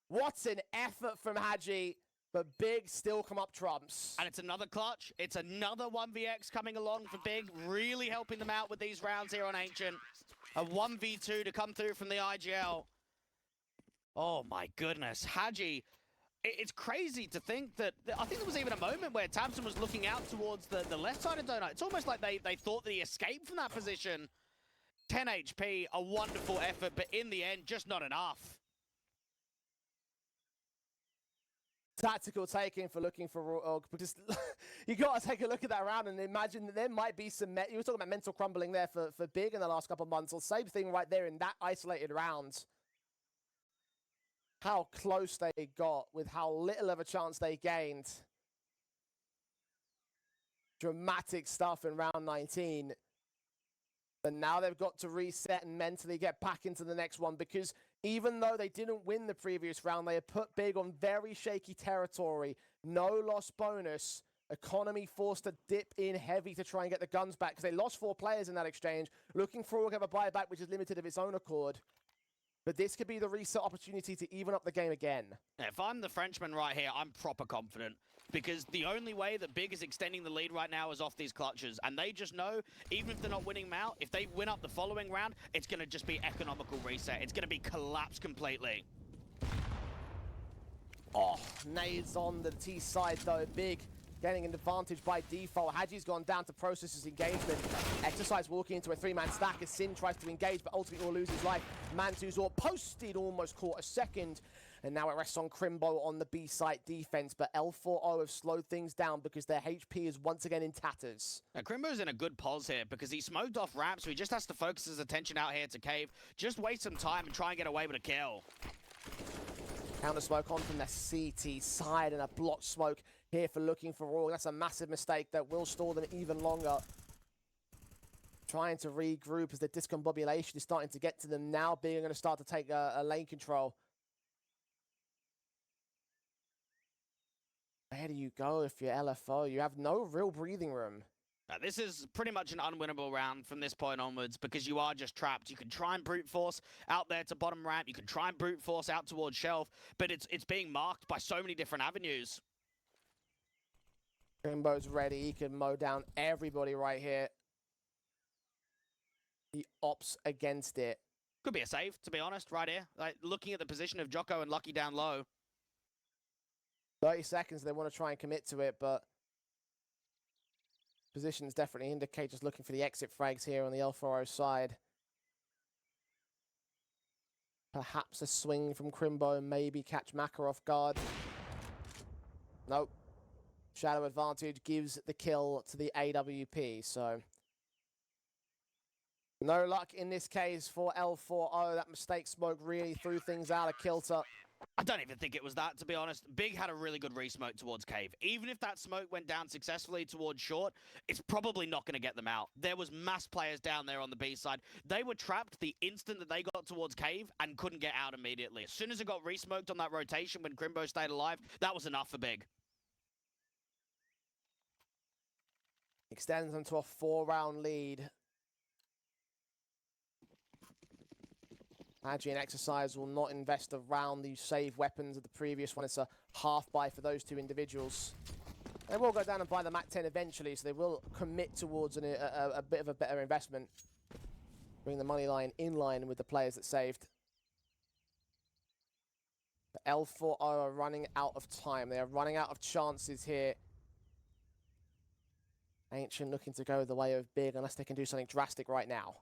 What an effort from Haji. But Big still come up trumps. And it's another clutch. It's another 1vx coming along for Big, really helping them out with these rounds here on Ancient. A 1v2 to come through from the IGL. Oh my goodness. Haji, it's crazy to think that, I think there was even a moment where Tabson was looking out towards the left side of Donut. It's almost like they thought that he escaped from that position. 10 HP, a wonderful effort, but in the end, just not enough. Tactical taking for Looking4Org, because you got to take a look at that round and imagine that there might be some, you were talking about mental crumbling there for Big in the last couple of months, or same thing right there in that isolated round. How close they got with how little of a chance they gained. Dramatic stuff in round 19. And now they've got to reset and mentally get back into the next one, because even though they didn't win the previous round, they had put Big on very shaky territory. No loss bonus. Economy forced to dip in heavy to try and get the guns back, because they lost 4 players in that exchange. Looking4Org have a buyback, which is limited of its own accord. But this could be the reset opportunity to even up the game again. If I'm the Frenchman right here, I'm proper confident. Because the only way that Big is extending the lead right now is off these clutches. And they just know, even if they're not winning them out, if they win up the following round, it's going to just be economical reset. It's going to be collapse completely. Oh, nades on the T side though. Big getting an advantage by default. Haji's gone down to Process's engagement. Exercise walking into a 3-man stack as Sin tries to engage, but ultimately will lose his life. Mantu's all posted, almost caught a second. And now it rests on Crimbo on the B site defense, but L4O have slowed things down because their HP is once again in tatters. Now, Crimbo's in a good pause here because he smoked off ramp, so he just has to focus his attention out here to cave. Just waste some time and try and get away with a kill. Counter smoke on from the CT side and a block smoke here for Looking4Org. That's a massive mistake that will stall them even longer. Trying to regroup as the discombobulation is starting to get to them now. Big are going to start to take a lane control. Where do you go if you're LFO? You have no real breathing room. This is pretty much an unwinnable round from this point onwards because you are just trapped. You can try and brute force out there to bottom ramp. You can try and brute force out towards shelf, but it's being marked by so many different avenues. Crimbo's ready. He can mow down everybody right here. He opts against it. Could be a save, to be honest, right here. Like, looking at the position of Jocko and Lucky down low. 30 seconds, they want to try and commit to it, but positions definitely indicate just looking for the exit frags here on the L4O side. Perhaps a swing from Crimbo, maybe catch Maka off guard. Nope. Shadow advantage gives the kill to the AWP, so no luck in this case for L4O. That mistake smoke really threw things out of kilter. I don't even think it was that, to be honest. Big had a really good re-smoke towards cave. Even if that smoke went down successfully towards short, it's probably not going to get them out. There was mass players down there on the B side. They were trapped the instant that they got towards cave and couldn't get out immediately. As soon as it got re-smoked on that rotation when Crimbo stayed alive, that was enough for Big. Extends them to a 4-round lead. Agi and Exercise will not invest around the save weapons of the previous one. It's a half buy for those two individuals. They will go down and buy the MAC-10 eventually, so they will commit towards a bit of a better investment. Bring the money line in line with the players that saved. The L4O are running out of time. They are running out of chances here. Ancient looking to go the way of Big unless they can do something drastic right now.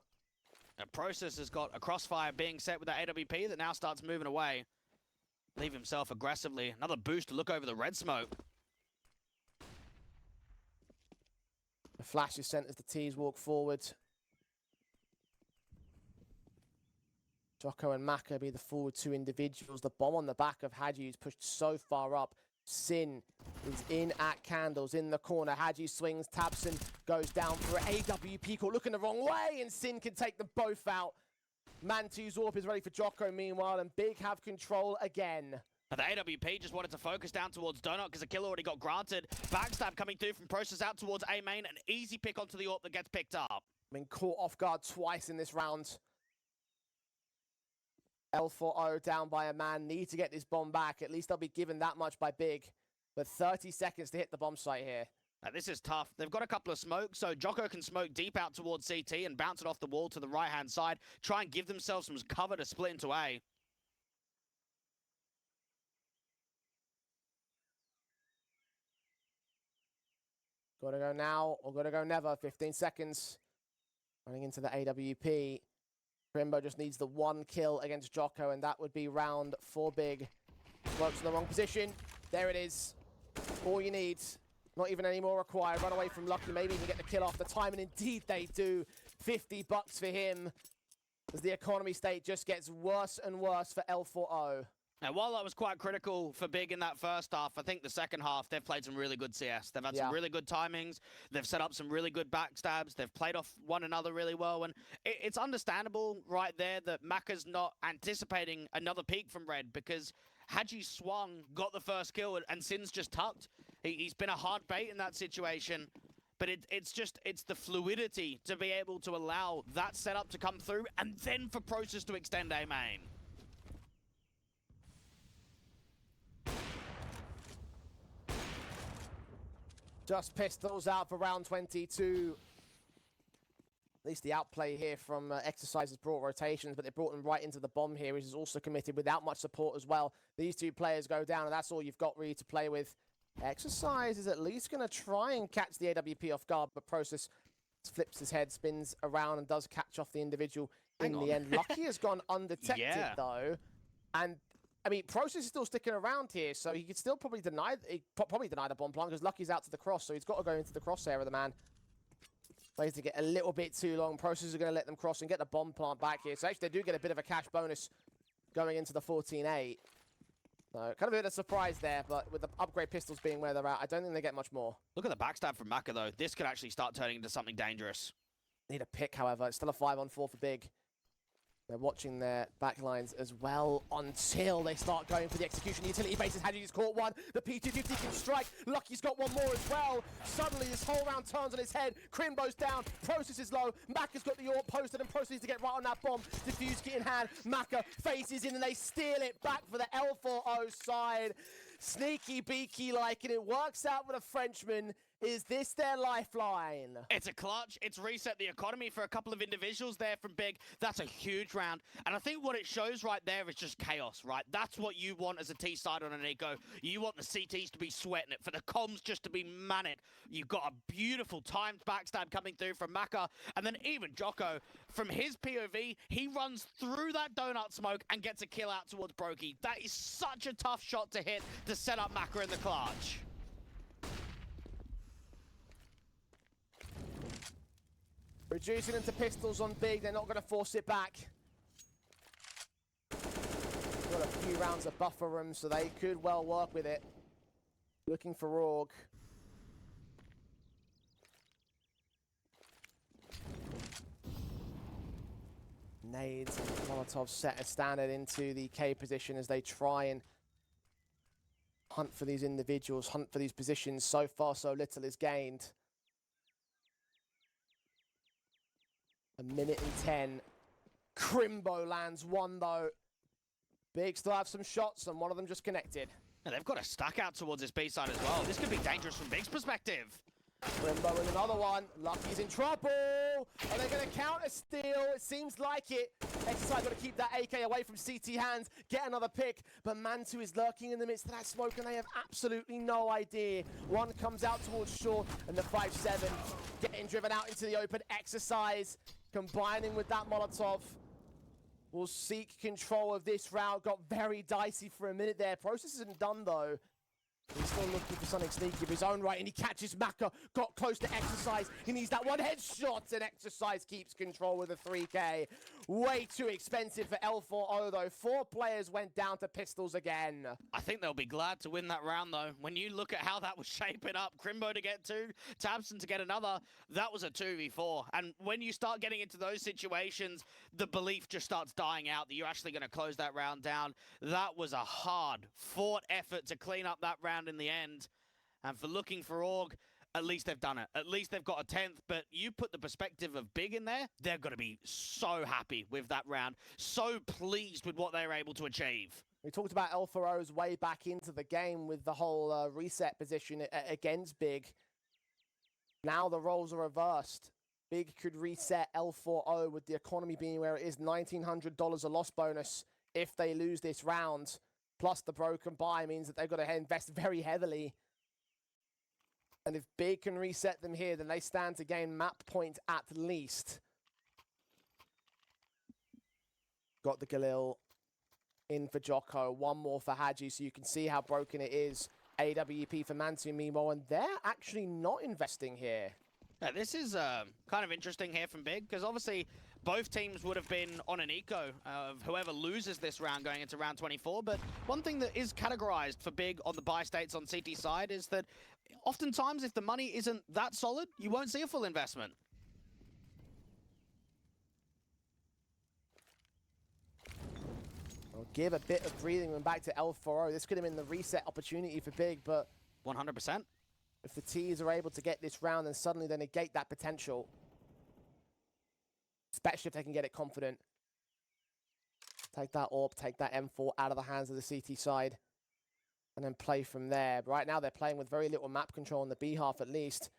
And Process has got a crossfire being set with the AWP that now starts moving away. Leave himself aggressively. Another boost to look over the red smoke. The flash is sent as the T's walk forward. Jocko and Maka be the forward two individuals. The bomb on the back of Hadji is pushed so far up. Sin is in at Candles in the corner. Hadji swings, Tabson goes down for an AWP call, looking the wrong way, and Sin can take them both out. Mantu's Orb is ready for Jocko meanwhile, and Big have control again. The AWP just wanted to focus down towards Donut because the kill already got granted. Backstab coming through from Process out towards A main. An easy pick onto the Orb that gets picked up. Been caught off guard twice in this round. L4O down by a man, need to get this bomb back. At least they'll be given that much by Big. But 30 seconds to hit the bomb site here. Now, this is tough. They've got a couple of smokes, so Jocko can smoke deep out towards CT and bounce it off the wall to the right-hand side. Try and give themselves some cover to split into A. Gotta go now or gotta go never. 15 seconds. Running into the AWP. Crimbo just needs the one kill against Jocko, and that would be round for Big. Works in the wrong position. There it is. All you need. Not even any more required. Run away from Lucky. Maybe even get the kill after time, and indeed they do. $50 for him as the economy state just gets worse and worse for L4O. Now, while that was quite critical for Big in that first half, I think the second half, they've played some really good CS. They've had some really good timings. They've set up some really good backstabs. They've played off one another really well. And it's understandable right there that Maka's not anticipating another peak from Red because Hadji swung, got the first kill, and Sin's just tucked. He's been a hard bait in that situation. But it's the fluidity to be able to allow that setup to come through and then for Process to extend A main. Just pistols out for round 22. At least the outplay here from Exercise has brought rotations, but they brought them right into the bomb here, which is also committed without much support as well. These two players go down, and that's all you've got really to play with. Exercise is at least going to try and catch the AWP off guard, but Process flips his head, spins around, and does catch off the individual in the end. Lucky has gone undetected, though, and I mean, Process is still sticking around here, so he could still probably deny the bomb plant because Lucky's out to the cross, so he's got to go into the crosshair of the man. Plays to get a little bit too long. Process are going to let them cross and get the bomb plant back here. So actually, they do get a bit of a cash bonus going into the 14-8. So kind of a bit of a surprise there, but with the upgrade pistols being where they're at, I don't think they get much more. Look at the backstab from Maka, though. This could actually start turning into something dangerous. Need a pick, however. It's still a 5-on-4 for Big. They're watching their backlines as well until they start going for the execution. The utility bases, Hadji's caught one. The P250 can strike. Lucky's got one more as well. Suddenly, this whole round turns on its head. Crimbo's down. Process is low. Maka's got the AWP posted and Process to get right on that bomb. Diffuse kit in hand. Maka faces in and they steal it back for the L4O side. Sneaky beaky like, and it works out with a Frenchman. Is this their lifeline? It's a clutch. It's reset the economy for a couple of individuals there from Big. That's a huge round. And I think what it shows right there is just chaos, right? That's what you want as a T side on an eco. You want the CTs to be sweating it, for the comms just to be manic. You've got a beautiful timed backstab coming through from Maka. And then even Jocko, from his POV, he runs through that donut smoke and gets a kill out towards Brokey. That is such a tough shot to hit to set up Maka in the clutch. Reducing into pistols on Big, they're not going to force it back. Got a few rounds of buffer room, so they could well work with it. Looking for Org. Nades and Molotov set a standard into the K position as they try and hunt for these individuals, hunt for these positions. So far, so little is gained. A minute and 10. Crimbo lands one, though. Big still have some shots, and one of them just connected. And they've got a stack out towards this B side as well. This could be dangerous from Big's perspective. Crimbo with another one. Lucky's in trouble. Are they going to counter steal? It seems like it. Exercise got to keep that AK away from CT hands. Get another pick. But Mantu is lurking in the midst of that smoke, and they have absolutely no idea. One comes out towards short, and the 5-7 getting driven out into the open. Exercise combining with that Molotov will seek control of this round. Got very dicey for a minute there. Process isn't done, though. He's still looking for something sneaky of his own right, and he catches Maka. Got close to Exercise. He needs that one headshot, and Exercise keeps control with a 3K. Way too expensive for L4O, though. 4 players went down to pistols again. I think they'll be glad to win that round, though. When you look at how that was shaping up, Crimbo to get 2, Tabson to get another, that was a 2v4. And when you start getting into those situations, the belief just starts dying out that you're actually going to close that round down. That was a hard-fought effort to clean up that round in the end. And for Looking for Org, at least they've done it. At least they've got a 10th, but you put the perspective of Big in there, they're going to be so happy with that round, so pleased with what they were able to achieve. We talked about L4O's way back into the game with the whole reset position against Big. Now the roles are reversed. Big could reset L4O with the economy being where it is, $1,900 a loss bonus if they lose this round. Plus the broken buy means that they've got to invest very heavily. And if Big can reset them here, then they stand to gain map point at least. Got the Galil in for Jocko. One more for Hadji, so you can see how broken it is. AWP for Mantu Mimo, and they're actually not investing here. Yeah, this is kind of interesting here from Big, because obviously both teams would have been on an eco of whoever loses this round going into round 24. But one thing that is categorized for Big on the buy states on CT side is that oftentimes if the money isn't that solid, you won't see a full investment. I'll give a bit of breathing room back to L4O. This could have been the reset opportunity for Big, but 100%. if the T's are able to get this round, then suddenly they negate that potential. Especially if they can get it confident. Take that AWP, take that M4 out of the hands of the CT side. And then play from there. But right now they're playing with very little map control on the B half at least.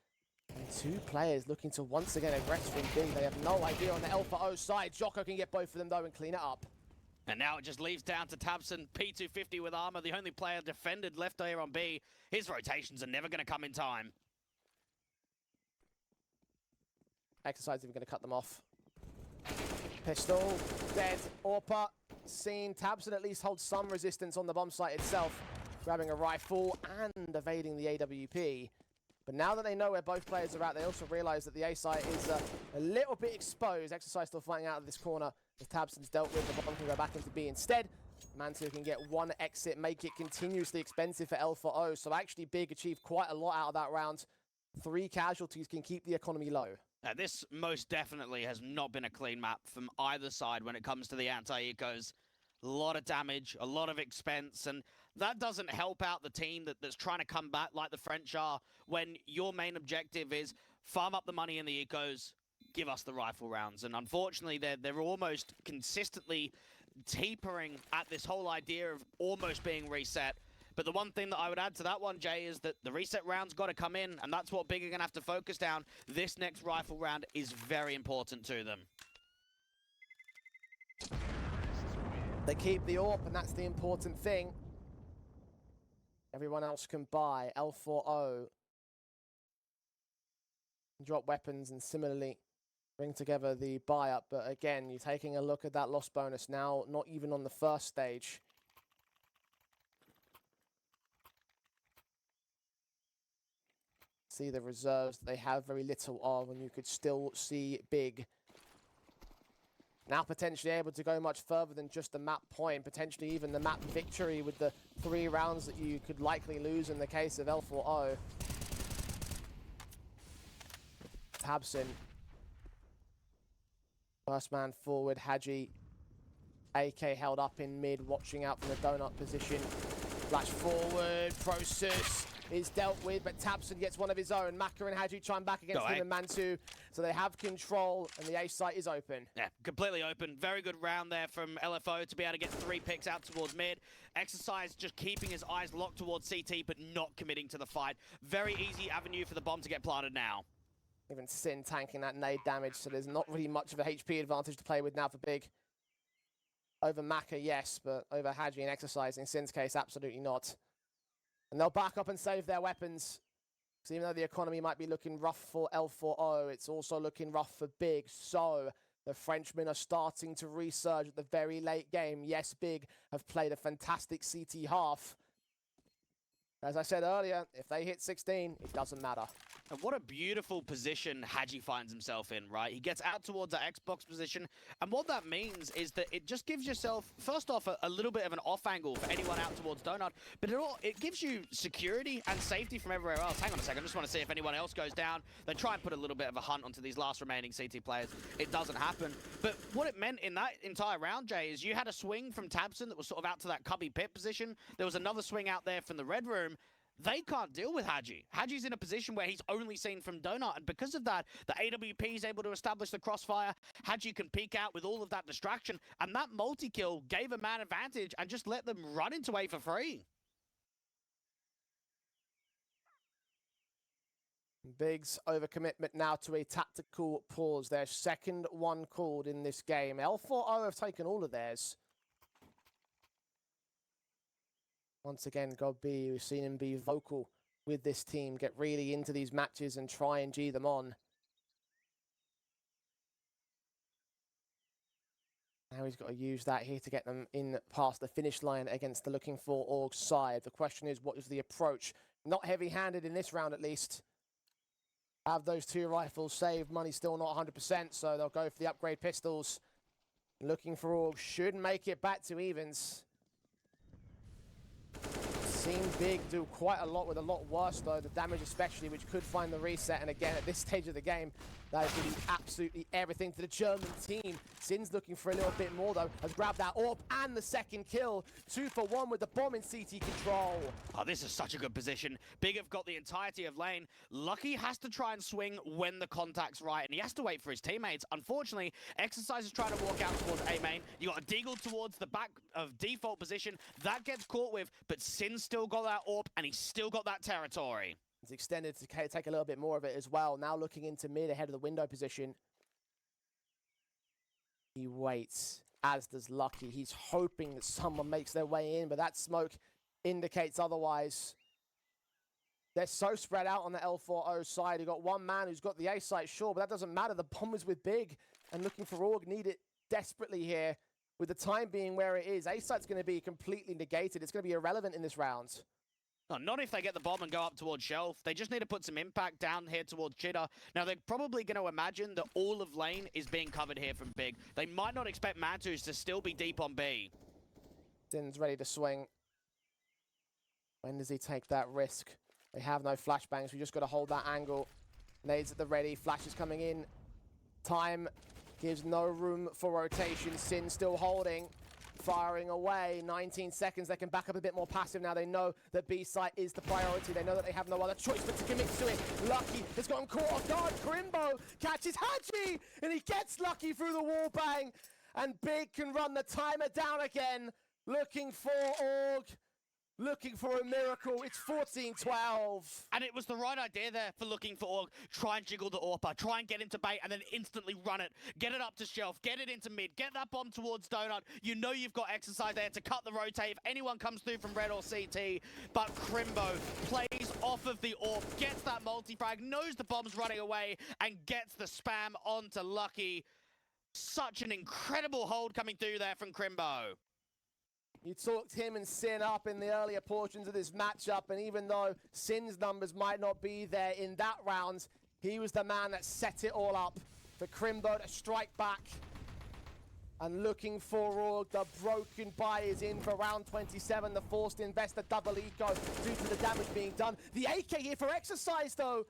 And 2 players looking to once again aggress from Big. They have no idea on the L4O side. Jocko can get both of them though and clean it up. And now it just leaves down to Tabson, P250 with armor, the only player defended left here on B. His rotations are never going to come in time. Exercise even going to cut them off. Pistol, dead, AWPer. seen. Tabson at least holds some resistance on the bomb site itself, grabbing a rifle and evading the AWP. But now that they know where both players are at, they also realize that the A site is a little bit exposed. Exercise still fighting out of this corner as Tabson's dealt with. The bomb can go back into B instead. Mantu can get one exit, make it continuously expensive for L4O. So actually Big achieved quite a lot out of that round. 3 casualties can keep the economy low. This most definitely has not been a clean map from either side when it comes to the anti-ecos. A lot of damage, a lot of expense, and that doesn't help out the team that's trying to come back like the French are when your main objective is farm up the money in the ecos, give us the rifle rounds. And unfortunately, they're almost consistently teetering at this whole idea of almost being reset. But the one thing that I would add to that one, Jay, is that the reset round's got to come in, and that's what Big are going to have to focus down. This next rifle round is very important to them. They keep the AWP, and that's the important thing. Everyone else can buy. L4O drop weapons and similarly bring together the buy-up. But again, you're taking a look at that loss bonus now, not even on the first stage. See the reserves they have very little of, and you could still see Big now potentially able to go much further than just the map point, potentially even the map victory with the 3 rounds that you could likely lose in the case of L4O. Tabson. First man forward, Hadji. AK held up in mid, watching out from the donut position. Flash forward, Process is dealt with, but Tabson gets one of his own. Maka and Hadji chime back against him and Mantu, so they have control, and the A site is open. Yeah, completely open. Very good round there from LFO to be able to get 3 picks out towards mid. Exercise just keeping his eyes locked towards CT, but not committing to the fight. Very easy avenue for the bomb to get planted now. Even Sin tanking that nade damage, so there's not really much of a HP advantage to play with now for Big. Over Maka, yes, but over Hadji and Exercise, in Sin's case, absolutely not. And they'll back up and save their weapons. So even though the economy might be looking rough for L4O, it's also looking rough for Big. So the Frenchmen are starting to resurge at the very late game. Yes, Big have played a fantastic CT half. As I said earlier, if they hit 16, it doesn't matter. And what a beautiful position Hadji finds himself in, right? He gets out towards that Xbox position, and what that means is that it just gives yourself, first off, a little bit of an off angle for anyone out towards Donut, but it gives you security and safety from everywhere else. Hang on a second, I just want to see if anyone else goes down. They try and put a little bit of a hunt onto these last remaining CT players. It doesn't happen. But what it meant in that entire round, Jay, is you had a swing from Tabson that was sort of out to that cubby pit position. There was another swing out there from the red room. They can't deal with Hadji. Hadji's in a position where he's only seen from Donut, and because of that, the AWP is able to establish the crossfire. Hadji can peek out with all of that distraction, and that multi-kill gave a man advantage and just let them run into A for free. Big's overcommitment now to a tactical pause. Their second one called in this game. L4O have taken all of theirs. Once again, God B, we've seen him be vocal with this team, get really into these matches and try and G them on. Now he's got to use that here to get them in past the finish line against the Looking4Org side. The question is, what is the approach? Not heavy-handed in this round, at least. Have those 2 rifles saved. Money still not 100%, so they'll go for the upgrade pistols. Looking4Org should make it back to evens. Seen Big do quite a lot with a lot worse, though. The damage especially, which could find the reset. And again, at this stage of the game, that is doing absolutely everything to the German team. Sin's looking for a little bit more, though. Has grabbed that AWP and the second kill. 2 for 1 with the bomb in CT control. Oh, this is such a good position. Big have got the entirety of lane. Lucky has to try and swing when the contact's right, and he has to wait for his teammates. Unfortunately, Exercise is trying to walk out towards A main. You got a deagle towards the back of default position. That gets caught with, but Sin's still got that AWP, and he's still got that territory. It's extended to take a little bit more of it as well. Now looking into mid ahead of the window position. He waits, as does Lucky. He's hoping that someone makes their way in, but that smoke indicates otherwise. They're so spread out on the L4O side. You've got one man who's got the A site, sure, but that doesn't matter. The bomb is with Big, and Looking4Org need it desperately here. with the time being where it is, A-site's going to be completely negated. It's going to be irrelevant in this round. No, not if they get the bomb and go up towards Shelf. They just need to put some impact down here towards Chitter. Now, they're probably going to imagine that all of lane is being covered here from Big. They might not expect Mantus to still be deep on B. Sin's ready to swing. When does he take that risk? They have no flashbangs. We just got to hold that angle. Nades at the ready. Flash is coming in. Time gives no room for rotation. Sin still holding. Firing away, 19 seconds. They can back up a bit more passive now. They know that B site is the priority. They know that they have no other choice but to commit to it. Lucky has gotten caught off guard. Crimbo catches Haji, and he gets Lucky through the wall bang. And Big can run the timer down again. Looking4Org. Looking for a miracle. It's 14-12. And it was the right idea there for Looking4Org. Try and jiggle the AWPer. Try and get into bait and then instantly run it. Get it up to Shelf. Get it into mid. Get that bomb towards Donut. You know you've got exercise there to cut the rotate if anyone comes through from red or CT. But Crimbo plays off of the AWP, gets that multi-frag, knows the bomb's running away, and gets the spam onto Lucky. Such an incredible hold coming through there from Crimbo. You talked him and Sin up in the earlier portions of this matchup, and even though Sin's numbers might not be there in that round, he was the man that set it all up for Crimbo to strike back. And Looking4Org, the broken buy is in for round 27, the forced investor double eco due to the damage being done. The AK here for exercise though.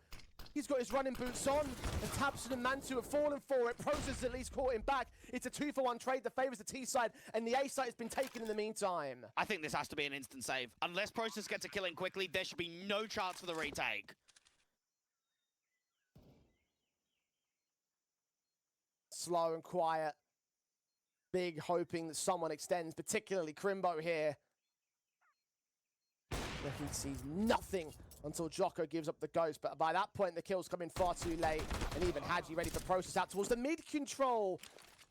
He's got his running boots on, and Tabson and Mantu have fallen for it. Process at least caught him back. It's a 2-for-1 trade that favors the T side, and the A side has been taken in the meantime. I think this has to be an instant save. Unless Process gets a kill in quickly, there should be no chance for the retake. Slow and quiet. Big hoping that someone extends, particularly Crimbo here. He sees nothing until Jocko gives up the ghost, but by that point the kill's come in far too late, and even Haji ready for Process out towards the mid control.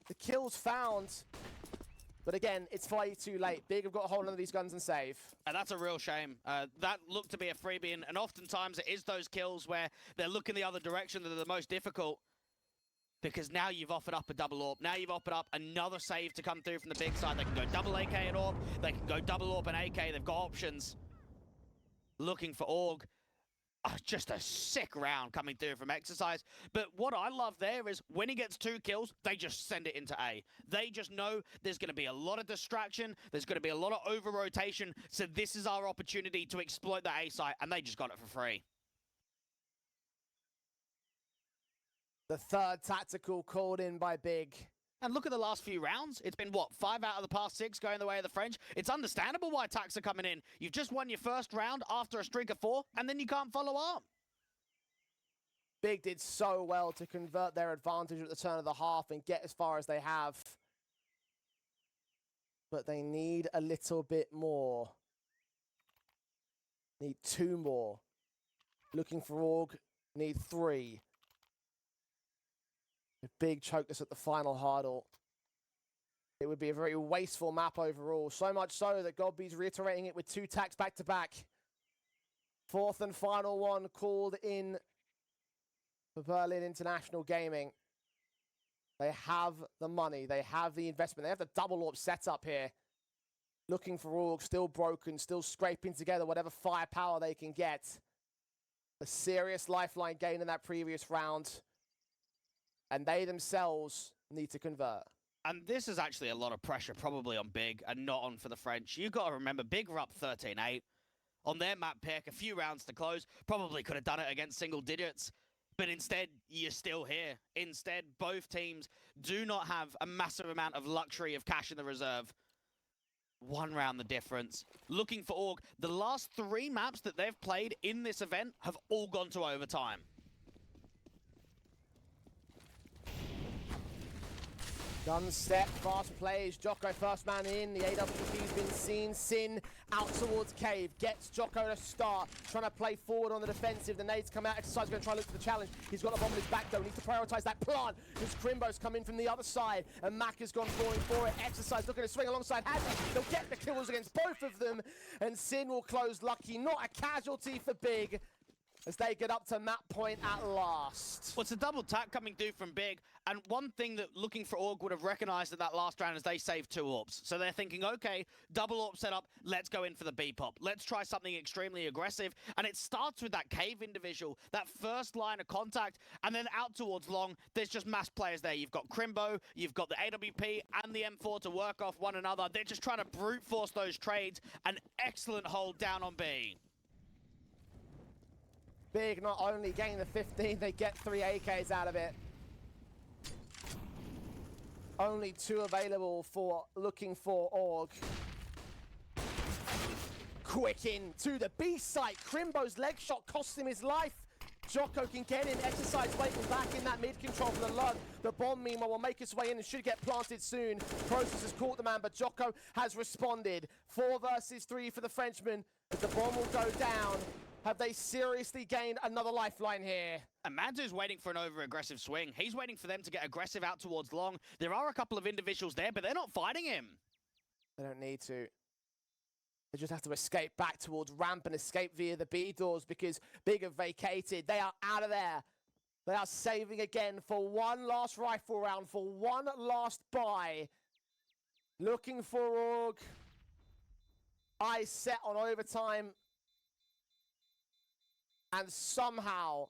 The kill's found, but again, it's far too late. Big have got a hold of these guns and save. And that's a real shame. That looked to be a freebie, and oftentimes it is those kills where they're looking the other direction that are the most difficult. Because now you've offered up a double AWP. Now you've offered up another save to come through from the Big side. They can go double AK and AWP. They can go double AWP and AK. They've got options. Looking4Org, just a sick round coming through from exercise. But what I love there is when he gets 2 kills, they just send it into A. They just know there's going to be a lot of distraction. There's going to be a lot of over-rotation. So this is our opportunity to exploit the A site, and they just got it for free. The third tactical called in by Big. And look at the last few rounds. It's been, what, 5 out of the past 6 going the way of the French? It's understandable why attacks are coming in. You've just won your first round after a streak of 4, and then you can't follow up. Big did so well to convert their advantage at the turn of the half and get as far as they have. But they need a little bit more. Need 2 more. Looking4Org need 3. A Big choked us at the final hurdle. It would be a very wasteful map overall. So much so that Godby's reiterating it with 2 tacks back to back. 4th and final one called in for Berlin International Gaming. They have the money. They have the investment. They have the double AWP set up here. Looking4Org still broken, still scraping together whatever firepower they can get. A serious lifeline gain in that previous round. And they themselves need to convert. And this is actually a lot of pressure probably on Big and not on for the French. You got to remember, Big were up 13-8. On their map pick, a few rounds to close. Probably could have done it against single digits. But instead, you're still here. Instead, both teams do not have a massive amount of luxury of cash in the reserve. 1 round the difference. Looking4Org, the last 3 maps that they've played in this event have all gone to overtime. Gun step, fast plays, Jocko first man in, the AWP's been seen, Sin out towards Cave, gets Jocko to start, trying to play forward on the defensive, the nades come out, Exercise going to try and look for the challenge, he's got a bomb in his back though, needs to prioritise that plant, because Crimbo's come in from the other side, and Mac has gone falling for it, Exercise looking to swing alongside Hadley, they'll get the kills against both of them, and Sin will close Lucky, not a casualty for Big, as they get up to map point at last. Well, it's a double tap coming through from Big, and one thing that Looking4Org would have recognized at that last round is they saved 2 AWPs. So they're thinking, okay, double AWP setup, let's go in for the B-pop. Let's try something extremely aggressive, and it starts with that cave individual, that first line of contact, and then out towards long, there's just mass players there. You've got Crimbo, you've got the AWP, and the M4 to work off one another. They're just trying to brute force those trades. An excellent hold down on B. Big not only gain the 15, they get 3 AKs out of it. Only 2 available for Looking4Org. Quick in to the B site. Crimbo's leg shot cost him his life. Jocko can get in, exercise waiting back in that mid control for the lug. The bomb, meanwhile, will make its way in and should get planted soon. Process has caught the man, but Jocko has responded. 4 versus 3 for the Frenchman. As the bomb will go down. Have they seriously gained another lifeline here? And Mantu's waiting for an over-aggressive swing. He's waiting for them to get aggressive out towards long. There are a couple of individuals there, but they're not fighting him. They don't need to. They just have to escape back towards ramp and escape via the B doors because Big have vacated. They are out of there. They are saving again for one last rifle round, for one last buy. Looking4Org. Eyes set on overtime. And somehow,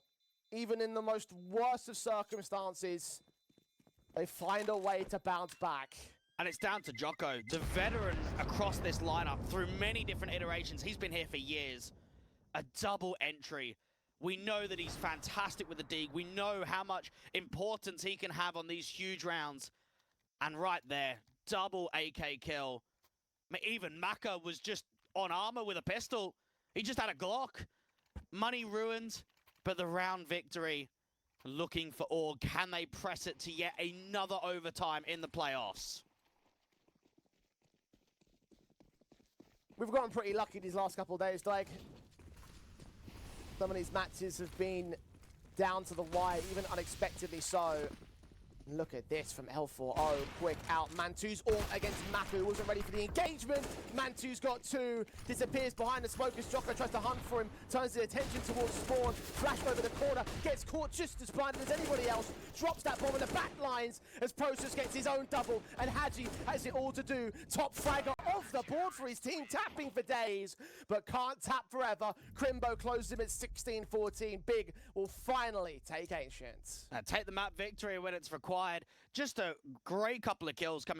even in the most worst of circumstances, they find a way to bounce back. And it's down to Jocko, the veteran across this lineup through many different iterations. He's been here for years. A double entry. We know that he's fantastic with the dig. We know how much importance he can have on these huge rounds. And right there, double AK kill. I mean, even Maka was just on armor with a pistol. He just had a Glock. Money ruined, but the round victory. Looking4Org, can they press it to yet another overtime in the playoffs? We've gotten pretty lucky these last couple of days, Dyke. Some of these matches have been down to the wire, even unexpectedly so. Look at this from L4O, quick out. Mantu's ult against Maka, who wasn't ready for the engagement. Mantu's got 2, disappears behind the smoke as Jocko tries to hunt for him, turns his attention towards Spawn, flashed over the corner, gets caught just as blinded as anybody else, drops that bomb in the back lines as Process gets his own double, and Hadji has it all to do. Top fragger off the board for his team, tapping for days, but can't tap forever. Crimbo closes him at 16-14. Big will finally take Ancient. Take the map victory when it's required. Just a great couple of kills coming